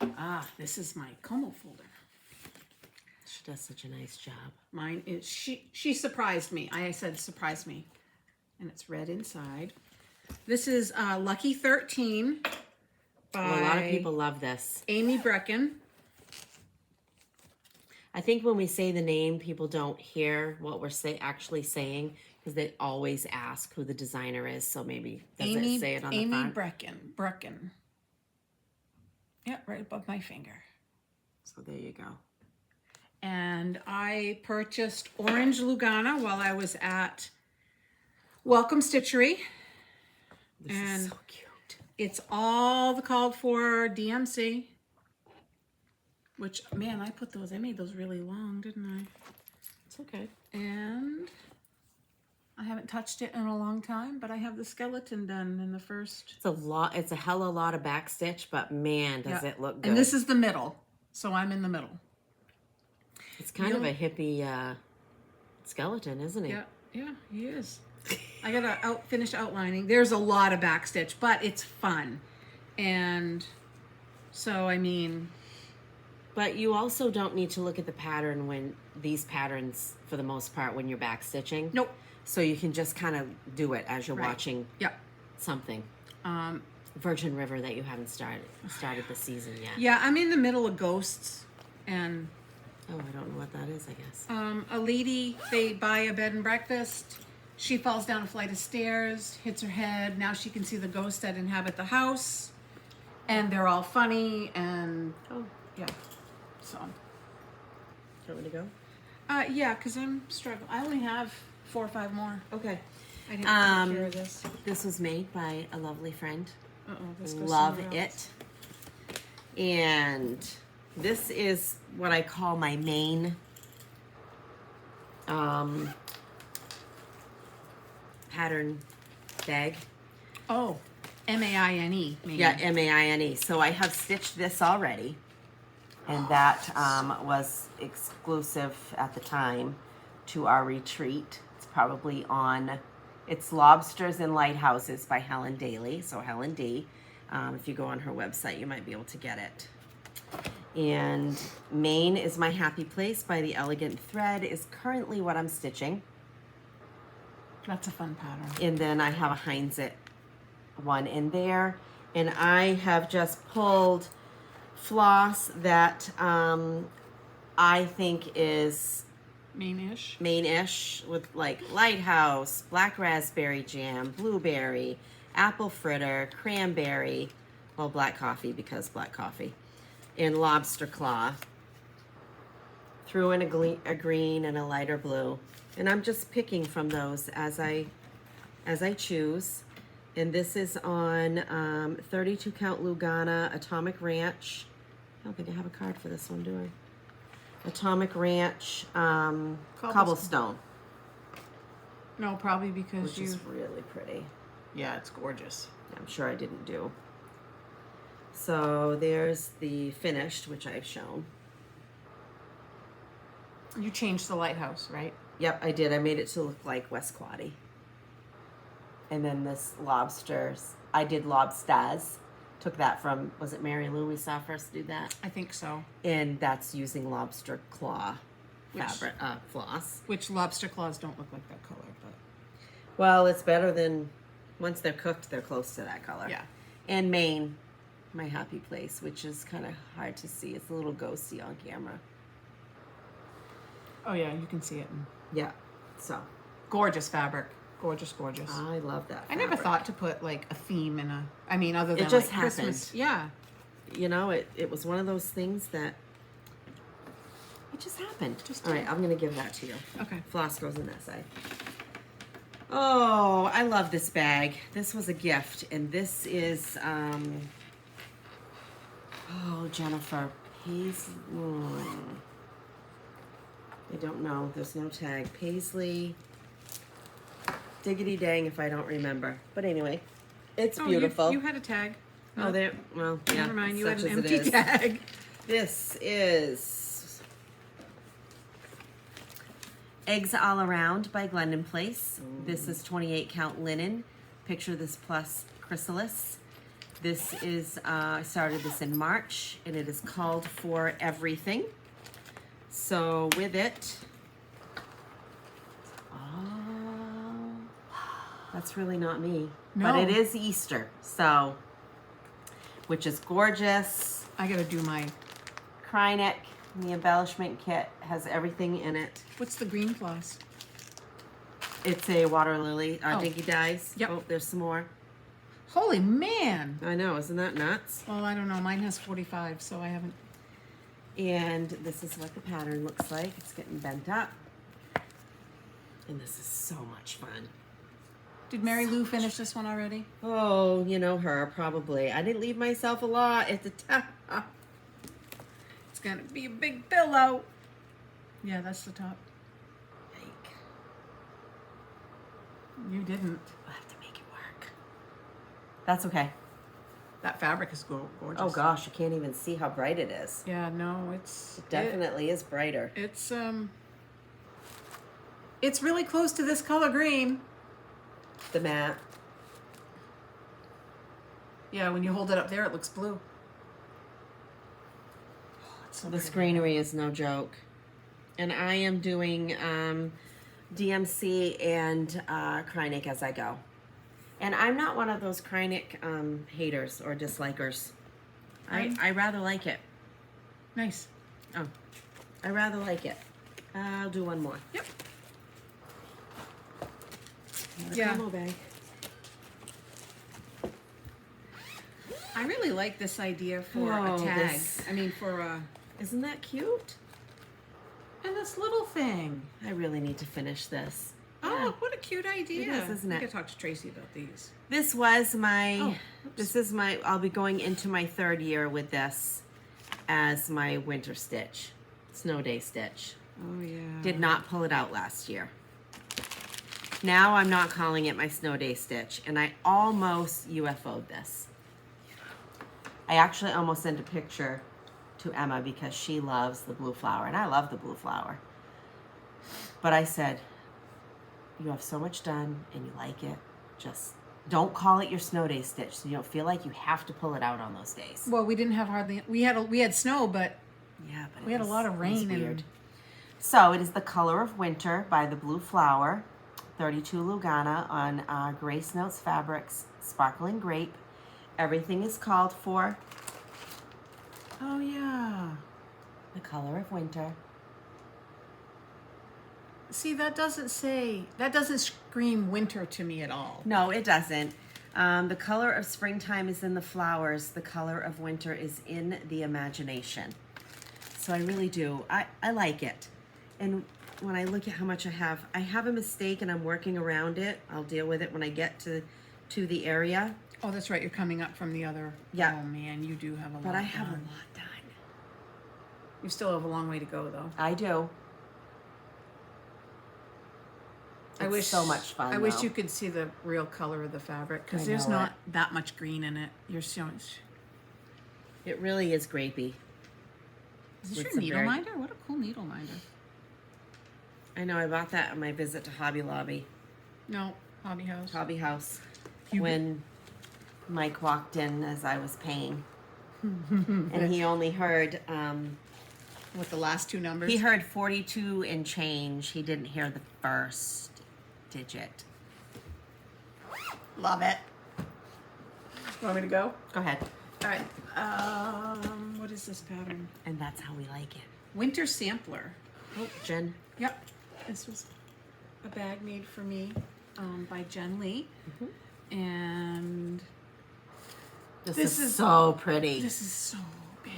of... this is my Como folder. She does such a nice job. Mine is... She surprised me. I said surprise me. And it's red inside. This is Lucky 13 by... Well, a lot of people love this. Amy Brecken. I think when we say the name, people don't hear what we're actually saying because they always ask who the designer is. So maybe does it say it on the front? Amy Brecken. Yeah, right above my finger. So there you go. And I purchased Orange Lugana while I was at Welcome Stitchery. This is so cute. It's all the called for DMC. Which, man, I made those really long, didn't I? It's okay. And I haven't touched it in a long time, but I have the skeleton done in the first. It's a lot. It's a hell of a lot of back stitch, but man, does it look good. And this is the middle, so I'm in the middle. It's kind of a hippie skeleton, isn't he? Yeah, he is. I gotta finish outlining. There's a lot of back stitch, but it's fun. And so, I mean... But you also don't need to look at the pattern when these patterns, for the most part, when you're back stitching. Nope. So you can just kind of do it as you're watching something. Virgin River that you haven't started the season yet. Yeah, I'm in the middle of Ghosts, and... Oh, I don't know what that is, I guess. A lady, they buy a bed and breakfast. She falls down a flight of stairs, hits her head. Now she can see the ghosts that inhabit the house. And they're all funny, and... Oh. Yeah. So... Do you want me to go? Yeah, because I'm struggling. I only have 4 or 5 more. Okay. I didn't take care of this. This was made by a lovely friend. This goes Love somewhere it. else. And this is what I call my main pattern bag. Oh, M-A-I-N-E. Maybe. Yeah, M-A-I-N-E. So I have stitched this already. And that was exclusive at the time to our retreat. It's probably on, it's Lobsters and Lighthouses by Helen Daly. So Helen D. If you go on her website, you might be able to get it. And Maine is My Happy Place by The Elegant Thread is currently what I'm stitching. That's a fun pattern. And then I have a Heinz It one in there. And I have just pulled floss that I think is Maine-ish with like Lighthouse, Black Raspberry Jam, Blueberry, Apple Fritter, Cranberry, well, Black Coffee because Black Coffee, and Lobster Claw. Threw in a green and a lighter blue. And I'm just picking from those as I choose. And this is on 32 count Lugana, Atomic Ranch. I don't think I have a card for this one, do I? Atomic Ranch, Cobblestone. No, probably because which is really pretty. Yeah, it's gorgeous. I'm sure I didn't do. So there's the finished, which I've shown. You changed the lighthouse, right? Yep, I did. I made it to look like West Quaddy. And then this lobsters, I did lobsters. Took that from, was it Mary Lou we saw first do that? I think so. And that's using lobster claw fabric, floss. Which lobster claws don't look like that color, but. Well, it's better than once they're cooked, they're close to that color. Yeah. And Maine, my happy place, which is kind of hard to see. It's a little ghosty on camera. Oh yeah, you can see it. Yeah. So Gorgeous fabric. Gorgeous, gorgeous. I love that. I never fabric. thought to put like a theme in a. I mean, other than just like Christmas. happened. Yeah. You know, it was one of those things that it just happened. Just all right. I'm gonna give that to you. Okay. Floss goes in that side. Oh, I love this bag. This was a gift, and this is oh, Jennifer Paisley. I don't know. There's no tag. Paisley. Diggity dang if I don't remember. But anyway, it's Oh, beautiful. You had a tag. Oh, there. Well, yeah. Never mind. You had such an as it empty is. tag. This is Eggs All Around by Glendon Place. This is 28 count linen. Picture this plus chrysalis. This is, I started this in March, and it is called For Everything. So with it, oh, that's really not me. No. But it is Easter, so, which is gorgeous. I gotta do my. Krynic, the embellishment kit, has everything in it. What's the green floss? It's a water lily, Oh. dinky dyes. Yep. Oh, there's some more. Holy man! I know, isn't that nuts? Well, I don't know. Mine has 45, so I haven't. And this is what the pattern looks like. It's getting bent up. And this is so much fun. Did Mary Lou finish this one already? Oh, you know her, probably. I didn't leave myself a lot at the top. It's gonna be a big pillow. Yeah, that's the top. Yike. You didn't. We'll have to make it work. That's okay. That fabric is gorgeous. Oh gosh, you can't even see how bright it is. Yeah, no, it's It definitely is brighter. It's really close to this color green. The matte. Yeah, when you hold it up there, it looks blue. Oh, it's so This pretty. greenery is no joke. And I am doing DMC and Krynic as I go. And I'm not one of those Krynic haters or dislikers. I rather like it. Nice. Oh, I rather like it. I'll do one more. Yep. Another Yeah. combo bag. I really like this idea for Oh, a tag. this- I mean, for a Isn't that cute? and this little thing. I really need to finish this. Oh, what a cute idea! It is, isn't it? I could talk to Tracy about these. This was my, Oh, this is my, I'll be going into my third year with this as my winter stitch, snow day stitch. Oh yeah. Did not pull it out last year. Now I'm not calling it my snow day stitch, and I almost UFO'd this. I actually almost sent a picture to Emma because she loves the blue flower, and I love the blue flower. But I said, you have so much done and you like it, just don't call it your snow day stitch so you don't feel like you have to pull it out on those days. Well, we didn't have hardly. We had snow, but Yeah, but we had a lot of it was rain and- weird. So it is The Color of Winter by the Blue Flower, 32 Lugana on Grace Notes Fabrics, Sparkling Grape. Everything is called for oh yeah. The Color of Winter. See, that doesn't scream winter to me at all. No, it doesn't. The color of springtime is in the flowers. The color of winter is in the imagination. So I really do. I like it. And when I look at how much I have a mistake and I'm working around it. I'll deal with it when I get to the area. Oh, that's right. You're coming up from the other. Yeah. Oh man, you do have a lot. But I have a done. lot done. You still have a long way to go, though. I do. I It's wish so much fun. I wish though. you could see the real color of the fabric because I there's know not that much green in it. You're so much. It really is grapey. Is this With your some needle very- minder? What a cool needle minder. I know. I bought that on my visit to Hobby Lobby, No, Hobby House. Hobby House, You- when Mike walked in as I was paying, and he only heard With the last two numbers. he heard 42 and change. He didn't hear the first digit. Love it. Want me to go? Go ahead. All right. What is this pattern? And that's how we like it. Winter Sampler. Oh, Jen. Yep. This was a bag made for me by Jen Lee. And This is so pretty. this is so big.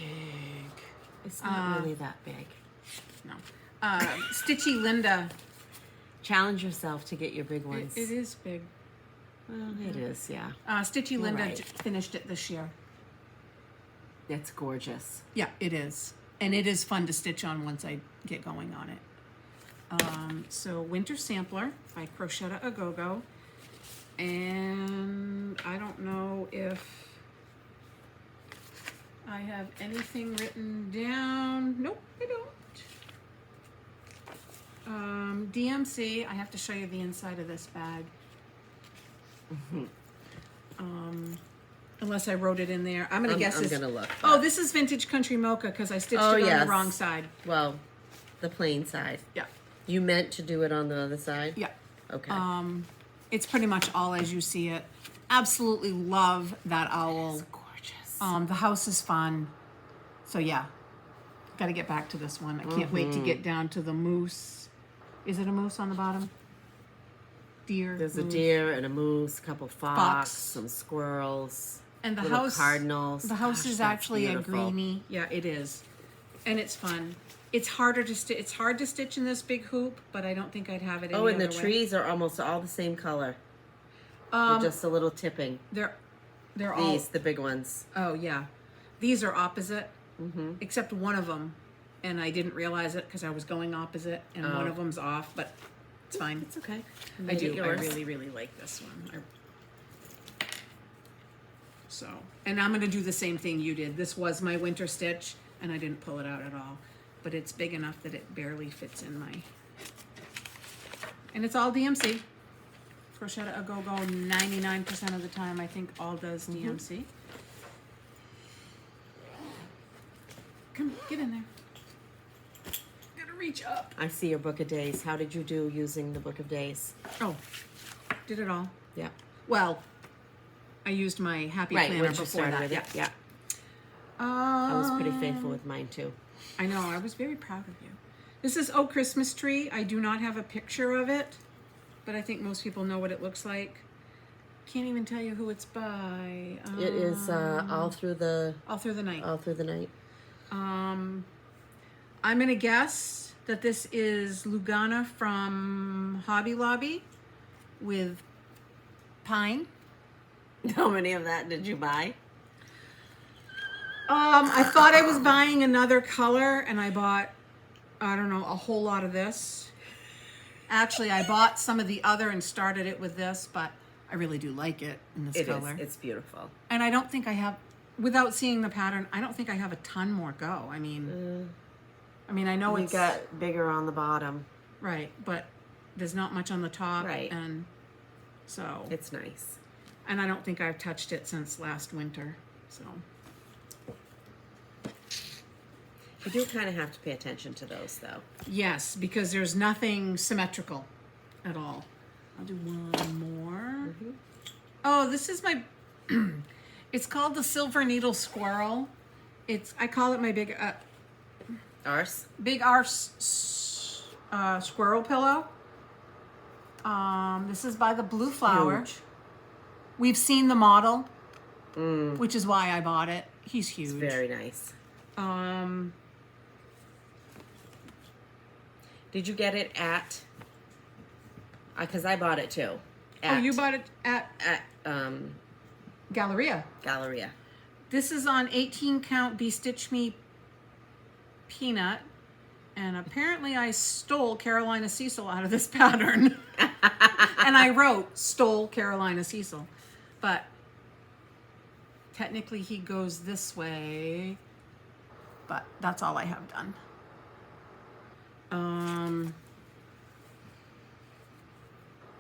It's not really that big. No. Stitchy Linda. Challenge yourself to get your big ones. It is big. Well, it is, yeah. Stitchy Linda right. finished it this year. It's gorgeous. Yeah, it is. And it is fun to stitch on once I get going on it. So Winter Sampler by Crochet A Go-Go. And I don't know if I have anything written down. Nope, I don't. DMC, I have to show you the inside of this bag. Unless I wrote it in there. I'm gonna guess I'm it's... gonna look. Oh, this is Vintage Country Mocha because I stitched it on yes. the wrong side. Well, the plain side. Yeah, You meant to do it on the other side? yeah. Okay. It's pretty much all as you see it. Absolutely love that owl. It's gorgeous. The house is fun. So yeah, got to get back to this one. I can't wait to get down to the moose. Is it a moose on the bottom? Deer. There's a moose. deer and a moose, a couple Fox. some squirrels, And the little house. cardinals. The house Gosh, is that's actually beautiful. a greenie. Yeah, it is, and it's fun. It's harder to stitch. It's hard to stitch in this big hoop, but I don't think I'd have it. Oh, any and the other way. trees are almost all the same color. With just a little tipping. They're all. These, the big ones. Oh yeah, these are opposite, except one of them, and I didn't realize it because I was going opposite, and one of them's off. But it's fine. It's okay. I do. I Yours. really like this one. So, and I'm gonna do the same thing you did. This was my winter stitch, and I didn't pull it out at all. But it's big enough that it barely fits in my. And it's all DMC. Crochet A Go-Go 99% of the time, I think all does DMC. Come, get in there. Gotta reach up. I see your book of days. How did you do using the book of days? Oh, did it all. Yeah. Well, I used my happy Right, planner once you before started that. with Yeah. it. Yeah. I was pretty faithful with mine too. I know. I was very proud of you. This is Oh Christmas Tree. I do not have a picture of it, but I think most people know what it looks like. Can't even tell you who it's by. It is all through the Night. all through the night. I'm gonna guess that this is Lugana from Hobby Lobby with pine. How many of that did you buy? I thought I was buying another color, and I bought, I don't know, a whole lot of this. Actually, I bought some of the other and started it with this, but I really do like it in this color. It's beautiful. And I don't think I have, without seeing the pattern, I don't think I have a ton more go. I mean, I know We it's got bigger on the bottom. right, but there's not much on the top, Right. And so, It's nice. and I don't think I've touched it since last winter. So, You do kind of have to pay attention to those, though. yes, because there's nothing symmetrical at all. I'll do one more. Oh, this is my. It's called the Silver Needle Squirrel. I call it my big Ours? squirrel pillow. This is by the Blue Flower. Huge. We've seen the model, which is why I bought it. He's huge. It's very nice. Did you get it at? Because I bought it too. Oh, you bought it at At Galleria. Galleria. This is on 18 count Be Stitch Me Peanut. And apparently I stole Carolina Cecil out of this pattern. And I wrote, stole Carolina Cecil. But technically he goes this way. But that's all I have done.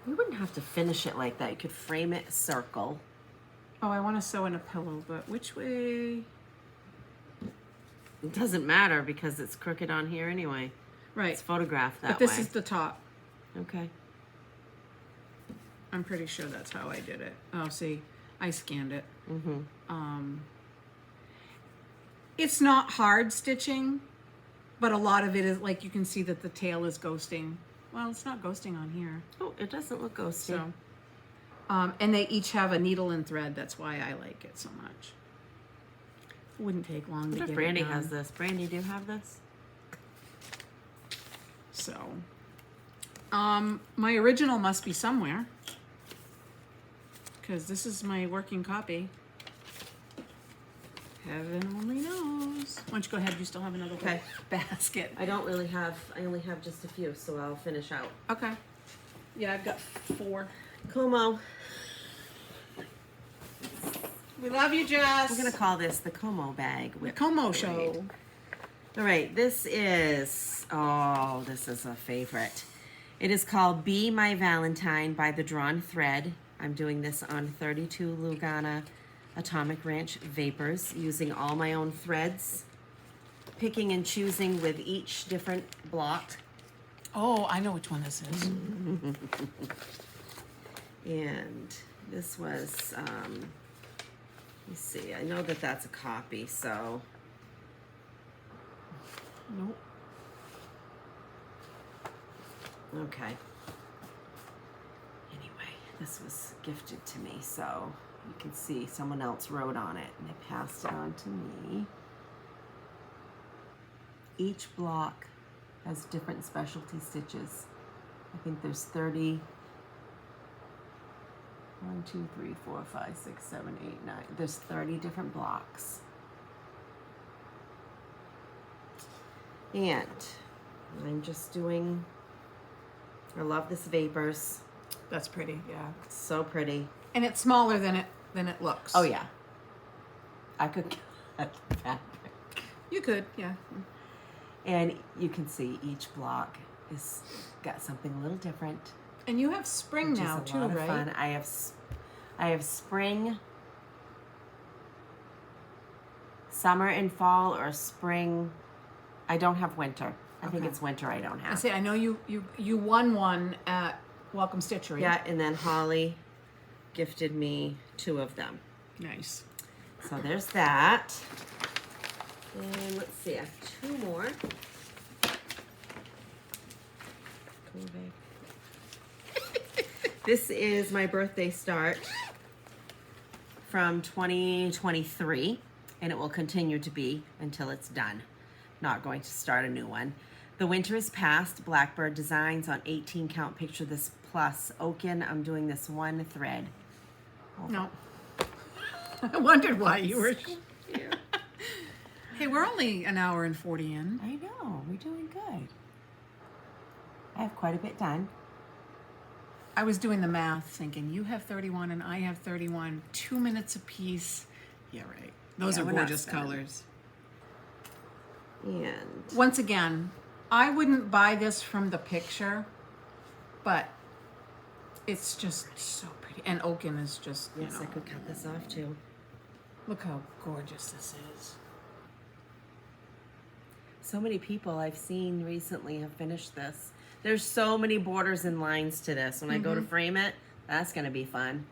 You wouldn't have to finish it like that. You could frame it circle. Oh, I want to sew in a pillow, but which way? It doesn't matter because it's crooked on here anyway. Right. It's photographed that But this way. is the top. Okay. I'm pretty sure that's how I did it. Oh, see, I scanned it. It's not hard stitching, but a lot of it is like you can see that the tail is ghosting. Well, it's not ghosting on here. Oh, it doesn't look ghosty. So, and they each have a needle and thread. That's why I like it so much. It wouldn't take long to What get if Brandy it done. has this? Brandy, do you have this? So, my original must be somewhere because this is my working copy. Heaven only knows. Why don't you go ahead? You still have another Okay. basket. I don't really have, I only have just a few, so I'll finish out. Okay. Yeah, I've got 4. Como. We love you, Jess. We're going to call this the Como bag. the WIP Como Parade. show. All right, this is a favorite. It is called Be My Valentine by The Drawn Thread. I'm doing this on 32 Lugana Atomic Ranch Vapors, using all my own threads, picking and choosing with each different block. Oh, I know which one this is. And this was, let me see, I know that that's a copy, so. Nope. Okay. Anyway, this was gifted to me, so you can see someone else wrote on it and they passed it on to me. Each block has different specialty stitches. I think there's 30. 1, 2, 3, 4, 5, 6, 7, 8, 9. There's 30 different blocks. And I'm just doing, I love this Vapors. That's pretty, yeah. It's so pretty. And it's smaller than it looks. Oh yeah. I could cut the fabric. You could, yeah. And you can see each block is got something a little different. And you have spring Which now is a too, lot of right? fun. I have spring, summer and fall, or spring. I don't have winter. I think Okay. it's winter I don't I have. say I know you won one at Welcome Stitchery. Yeah, and then Holly gifted me 2 of them. Nice. So there's that. And let's see, I have 2 more. Come on, babe. This is my birthday start from 2023, and it will continue to be until it's done. Not going to start a new one. The winter is past. Blackbird Designs on 18 count. Picture this plus. Oaken, I'm doing this 1 thread. No. I wondered why you were. Yeah. Hey, we're only an hour and 40 in. I know, we're doing good. I have quite a bit done. I was doing the math thinking you have 31 and I have 31, 2 minutes apiece. Yeah, right. Those Yeah, are we're not gorgeous spending. colors. And Once again, I wouldn't buy this from the picture, but it's just so pretty. And Oaken is just, you yes, know, I could cut this off too. look how gorgeous this is. So many people I've seen recently have finished this. There's so many borders and lines to this. When I go to frame it, that's gonna be fun.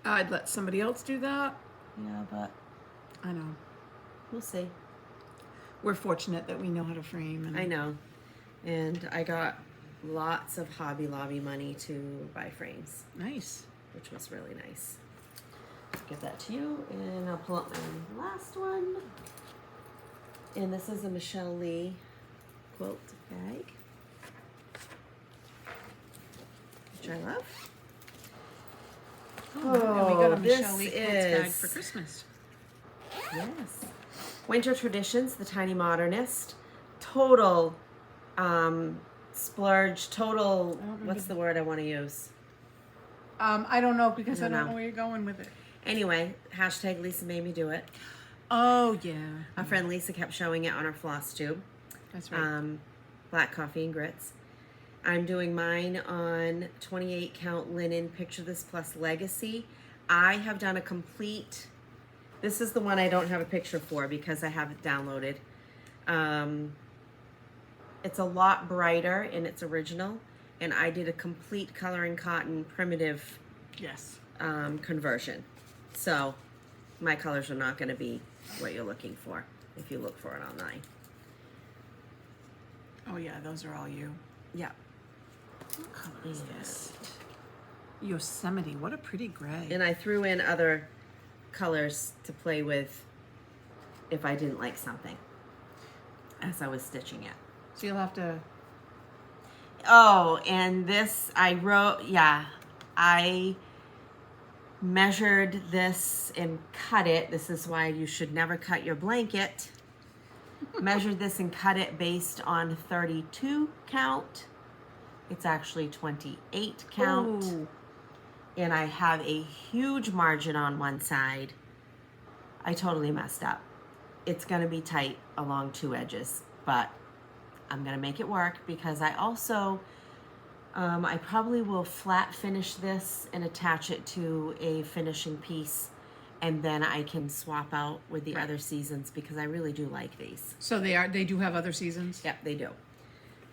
I'd let somebody else do that. Yeah, but I know. we'll see. We're fortunate that we know how to frame. And I know. And I got lots of Hobby Lobby money to buy frames, Nice. which was really nice. Give that to you, and I'll pull up my last one. And this is a Michelle Lee quilt bag, which I love. And we got a this Michelle Lee quilts bag is- for Christmas. Yes. Winter Traditions, The Tiny Modernist. Total splurge, total, what's the word I want to use? I don't know because I don't don't know. know where you're going with it. Anyway, hashtag Lisa made me do it. Oh yeah, Our friend Lisa kept showing it on her floss tube. that's right. Black coffee and grits. I'm doing mine on 28 count linen. Picture This Plus Legacy. I have done a complete, this is the one I don't have a picture for because I have it downloaded. It's a lot brighter in its original, and I did a complete coloring cotton primitive Yes. conversion. So my colors are not going to be what you're looking for if you look for it online. Oh yeah, those are all you. Yeah. What color is this? Yosemite. What a pretty gray. And I threw in other colors to play with if I didn't like something as I was stitching it. So you'll have to. Oh, and this I wrote, yeah, I measured this and cut it. This is why you should never cut your blanket. Measured this and cut it based on 32 count. It's actually 28 count. Oh. And I have a huge margin on one side. I totally messed up. It's gonna be tight along two edges, but I'm gonna make it work because I also, I probably will flat finish this and attach it to a finishing piece, and then I can swap out with the other seasons because I really do like these. So they do have other seasons? Yep, they do.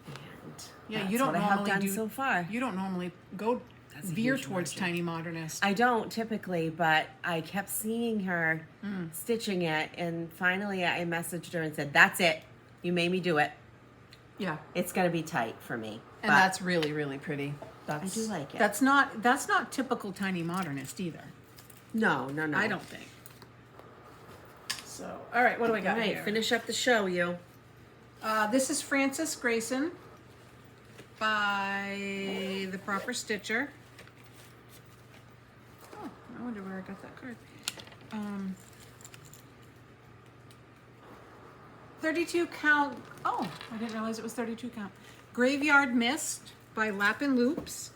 And Yeah, that's you don't what I have normally done do so far. You don't normally go That's a veer huge towards margin. tiny modernist. I don't typically, but I kept seeing her stitching it, and finally I messaged her and said, "That's it. You made me do it. Yeah. It's gonna be tight for me." And But that's really, really pretty. That's, do like it. That's not typical tiny modernist either. no. I don't think. So, all right, what do I got All right, here? finish up the show, you. This is Frances Grayson by The Proper Stitcher. Oh, I wonder where I got that card. 32 count. Oh, I didn't realize it was 32 count. Graveyard Mist by Lappin' Loops.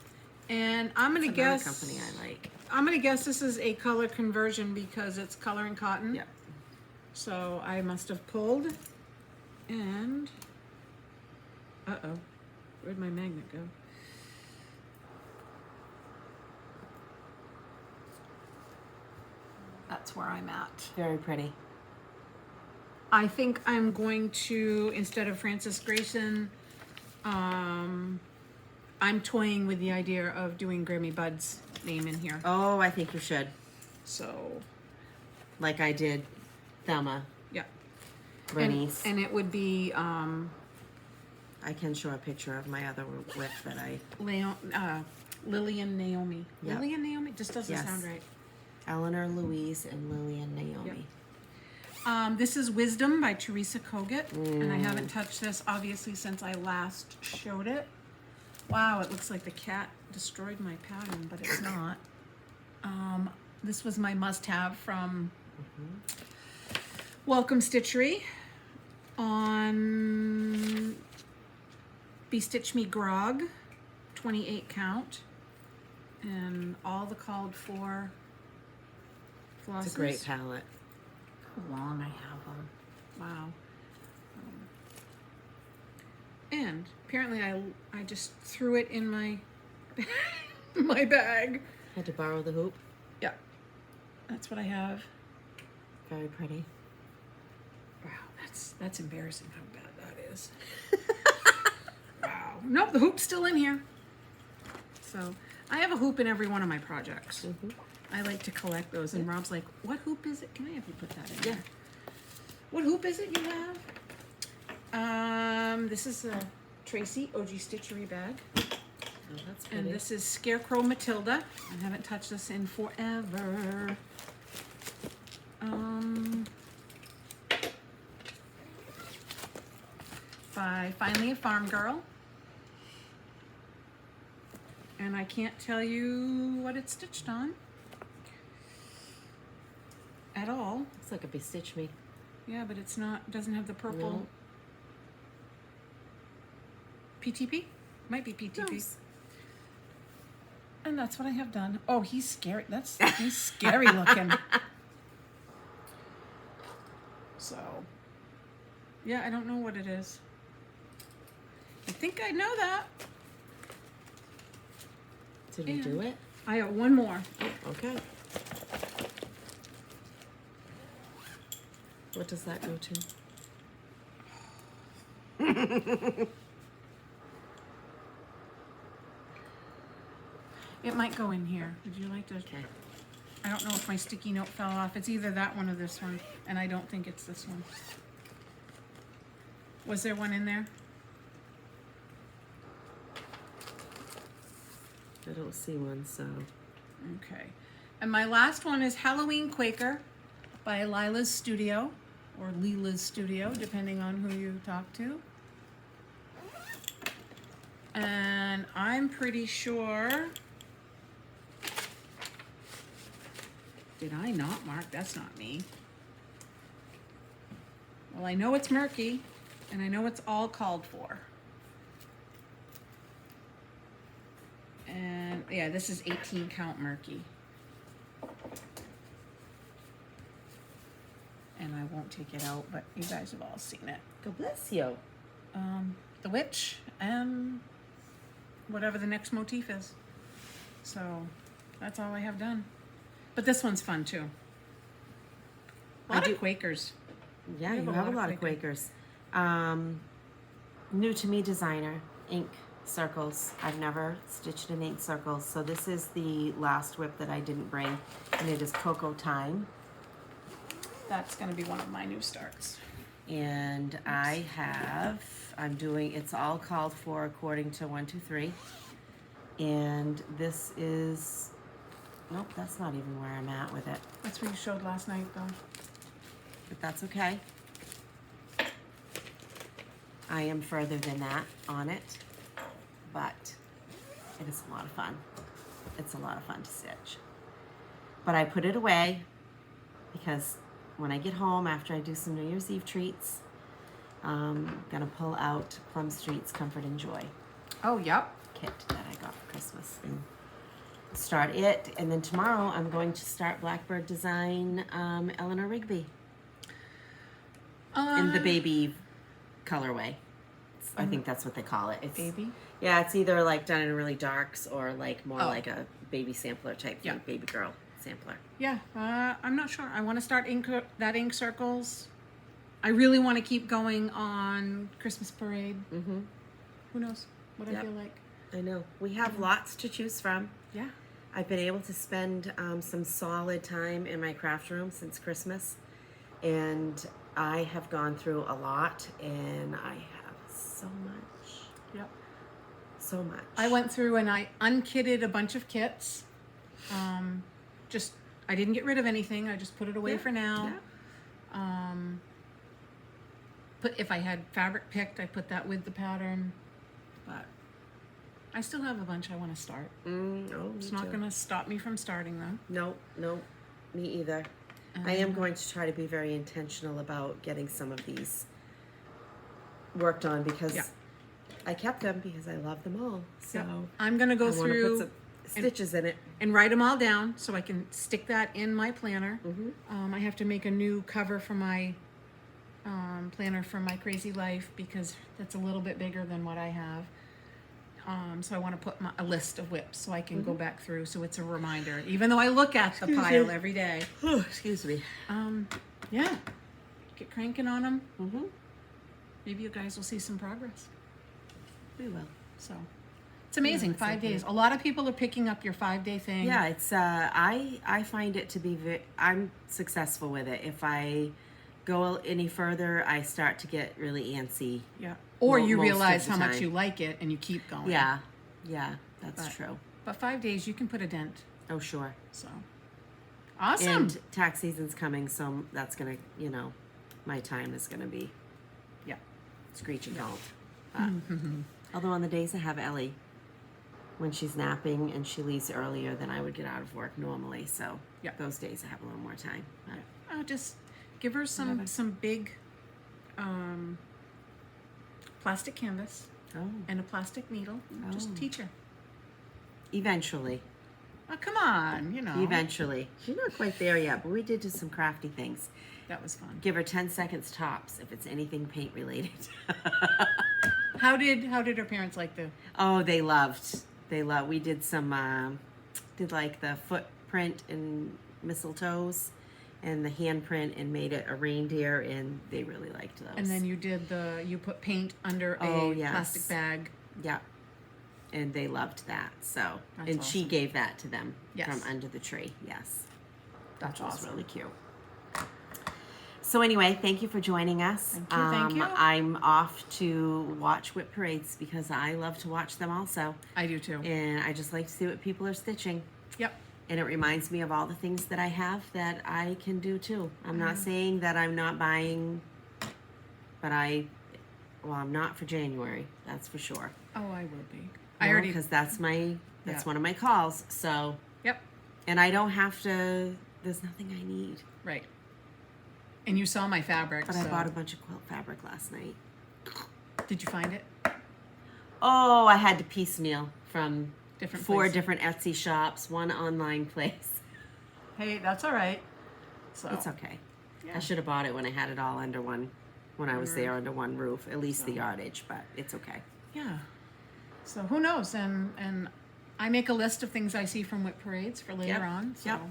And I'm gonna It's another guess company I like. I'm gonna guess this is a color conversion because it's color and cotton. Yep. So I must have pulled, and uh-oh, where'd my magnet go? That's where I'm at. Very pretty. I think I'm going to, instead of Frances Grayson, I'm toying with the idea of doing Grammy Bud's name in here. Oh, I think you should. So, Like I did Thelma, yeah. Bernice. And it would be I can show a picture of my other WIP that I... Lillian Naomi. Yep. Lillian Naomi just doesn't Yes. sound right. Eleanor Louise and Lillian Naomi. This is Wisdom by Teresa Kogut, and I haven't touched this obviously since I last showed it. Wow, it looks like the cat destroyed my pattern, but it's not. This was my must-have from Welcome Stitchery on Bestitch Me Grog, 28 count, and all the called for flosses. It's a great palette. How long I have them. Wow. And apparently I just threw it in my my bag. Had to borrow the hoop. Yeah. That's what I have. Very pretty. Wow, that's embarrassing how bad that is. Wow. Nope, the hoop's still in here. So I have a hoop in every one of my projects. I like to collect those, and Rob's like, "What hoop is it? Can I have you put that in?" Yeah. What hoop is it you have? This is a Tracy OG Stitchery bag, Oh, that's pretty. and this is Scarecrow Matilda. I haven't touched this in forever. By Finally a Farm Girl. And I can't tell you what it's stitched on at all. Looks like a Bestitch Me. Yeah, but it's not, doesn't have the purple. No. PTP? Might be PTP. Nice. And that's what I have done. Oh, he's scary. He's scary looking. So, yeah, I don't know what it is. I think I know that. Did we do it? I have one more. Okay. What does that go to? It might go in here. Would you like to? Okay. I don't know if my sticky note fell off. It's either that one or this one, and I don't think it's this one. Was there one in there? I don't see one, so. Okay. And my last one is Halloween Quaker by Lila's Studio, or Lila's Studio, depending on who you talk to. And I'm pretty sure... Did I not mark? That's not me. Well, I know it's murky, and I know it's all called for. And yeah, this is 18 count murky. And I won't take it out, but you guys have all seen it. God bless you. The witch and whatever the next motif is. So that's all I have done. But this one's fun too. A lot of Quakers. Yeah, you have a lot of Quakers. New to me designer, ink circles. I've never stitched in ink circles, so this is the last WIP that I didn't bring, and it is Cocoa Time. That's going to be one of my new starts. And I'm doing, it's all called for according to 1, 2, 3. And this is, nope, that's not even where I'm at with it. That's what you showed last night, though. But that's okay. I am further than that on it, but it is a lot of fun. It's a lot of fun to stitch. But I put it away because when I get home after I do some New Year's Eve treats, I'm gonna pull out Plum Street's Comfort and Joy Oh, yep. kit that I got for Christmas and start it. And then tomorrow I'm going to start Blackbird Design Eleanor Rigby in the baby colorway. I think that's what they call it. It's, Baby? yeah, it's either like done in really darks or like more Oh. like a baby sampler type thing, Yeah. baby girl sampler. Yeah, I'm not sure. I want to start ink circles. I really want to keep going on Christmas Parade. Mm-hmm. Who knows what I Yep. feel like. I know. We have lots to choose from. Yeah. I've been able to spend some solid time in my craft room since Christmas, and I have gone through a lot, and I have so much. Yep. So much. I went through and I unkitted a bunch of kits. I didn't get rid of anything. I just put it away Yeah, for now. yeah. If I had fabric picked, I put that with the pattern. But I still have a bunch I want to start. It's not going to stop me from starting them. No, me either. I am going to try to be very intentional about getting some of these worked on because Yeah. I kept them because I love them all. So Yep. I'm going to go I want to put through some stitches in it. and write them all down so I can stick that in my planner. Mm-hmm. I have to make a new cover for my planner for my crazy life because that's a little bit bigger than what I have. So I want to put a list of WIPs so I can go back through so it's a reminder, even though I look at the pile every day. Oh, excuse me. Yeah, get cranking on them. Mm-hmm. Maybe you guys will see some progress. We will. So it's amazing. that's 5 okay. days. A lot of people are picking up your 5-day thing. Yeah, it's I find it to be I'm successful with it. If I go any further, I start to get really antsy. Yeah. Or you most of realize the how much time. you like it and you keep going. Yeah, that's But- true. But 5 days, you can put a dent. Oh, sure. So awesome. And tax season's coming, so that's gonna, my time is gonna be Yeah. screeching halt. Although on the days I have Ellie, when she's napping and she leaves earlier than I would get out of work normally, so Yeah. those days I have a little more time. But Just give her some big plastic canvas oh, and a plastic needle. Just Oh. teach her. eventually, Oh, come on, eventually. She's not quite there yet, but we did do some crafty things. That was fun. Give her 10 seconds tops if it's anything paint related. How did her parents like the? Oh, they loved. We did some, did like the footprint and mistletoes and the handprint and made it a reindeer, and they really liked those. And then you put paint under Oh, a yes. plastic bag. Yeah. and they loved that. So, That's and she awesome. gave that to them Yes. from under the tree. Yes. That's Which was awesome. really cute. So anyway, thank you for joining us. Thank you. I'm off to watch WIP parades because I love to watch them also. I do too. And I just like to see what people are stitching. Yep. And it reminds me of all the things that I have that I can do too. I'm not saying that I'm not buying, but I'm not for January, that's for sure. Oh, I will be. I already. Because that's Yeah. one of my calls. So, Yep. and I don't have to, there's nothing I need. Right. And you saw my fabric. But so. I bought a bunch of quilt fabric last night. Did you find it? Oh, I had to piecemeal from Different 4 places. different Etsy shops, 1 online place. Hey, that's all right. So It's okay. Yeah. I should have bought it when I had it all under one, when I was One there under one roof, at least the So. yardage, but it's okay. Yeah. So who knows? And I make a list of things I see from WIP parades for later Yep. on. So Yep.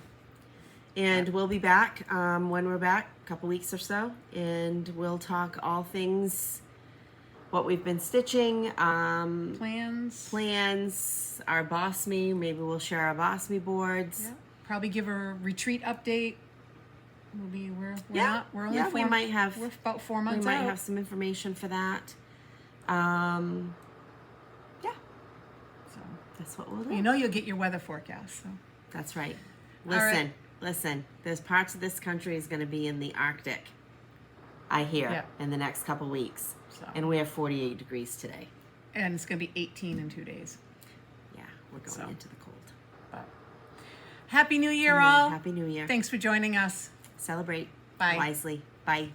And we'll be back when we're back, a couple weeks or so, and we'll talk all things, what we've been stitching, plans, our Boss Me. Maybe we'll share our Boss Me boards. Yeah. Probably give a retreat update. We're Yeah. not we're only Yeah, we might have- we're about 4 We months might out. have some information for that. Yeah, So that's what we'll do. you know you'll get your weather forecast. So That's right. All right. Listen. There's parts of this country is going to be in the Arctic. I hear Yeah. in the next couple weeks, So and we have 48 degrees today. and it's gonna be 18 in 2 days. Yeah, we're going So. into the cold. But Happy New Year, Anyway, all. Happy New Year. Thanks for joining us. Celebrate Bye. wisely. Bye.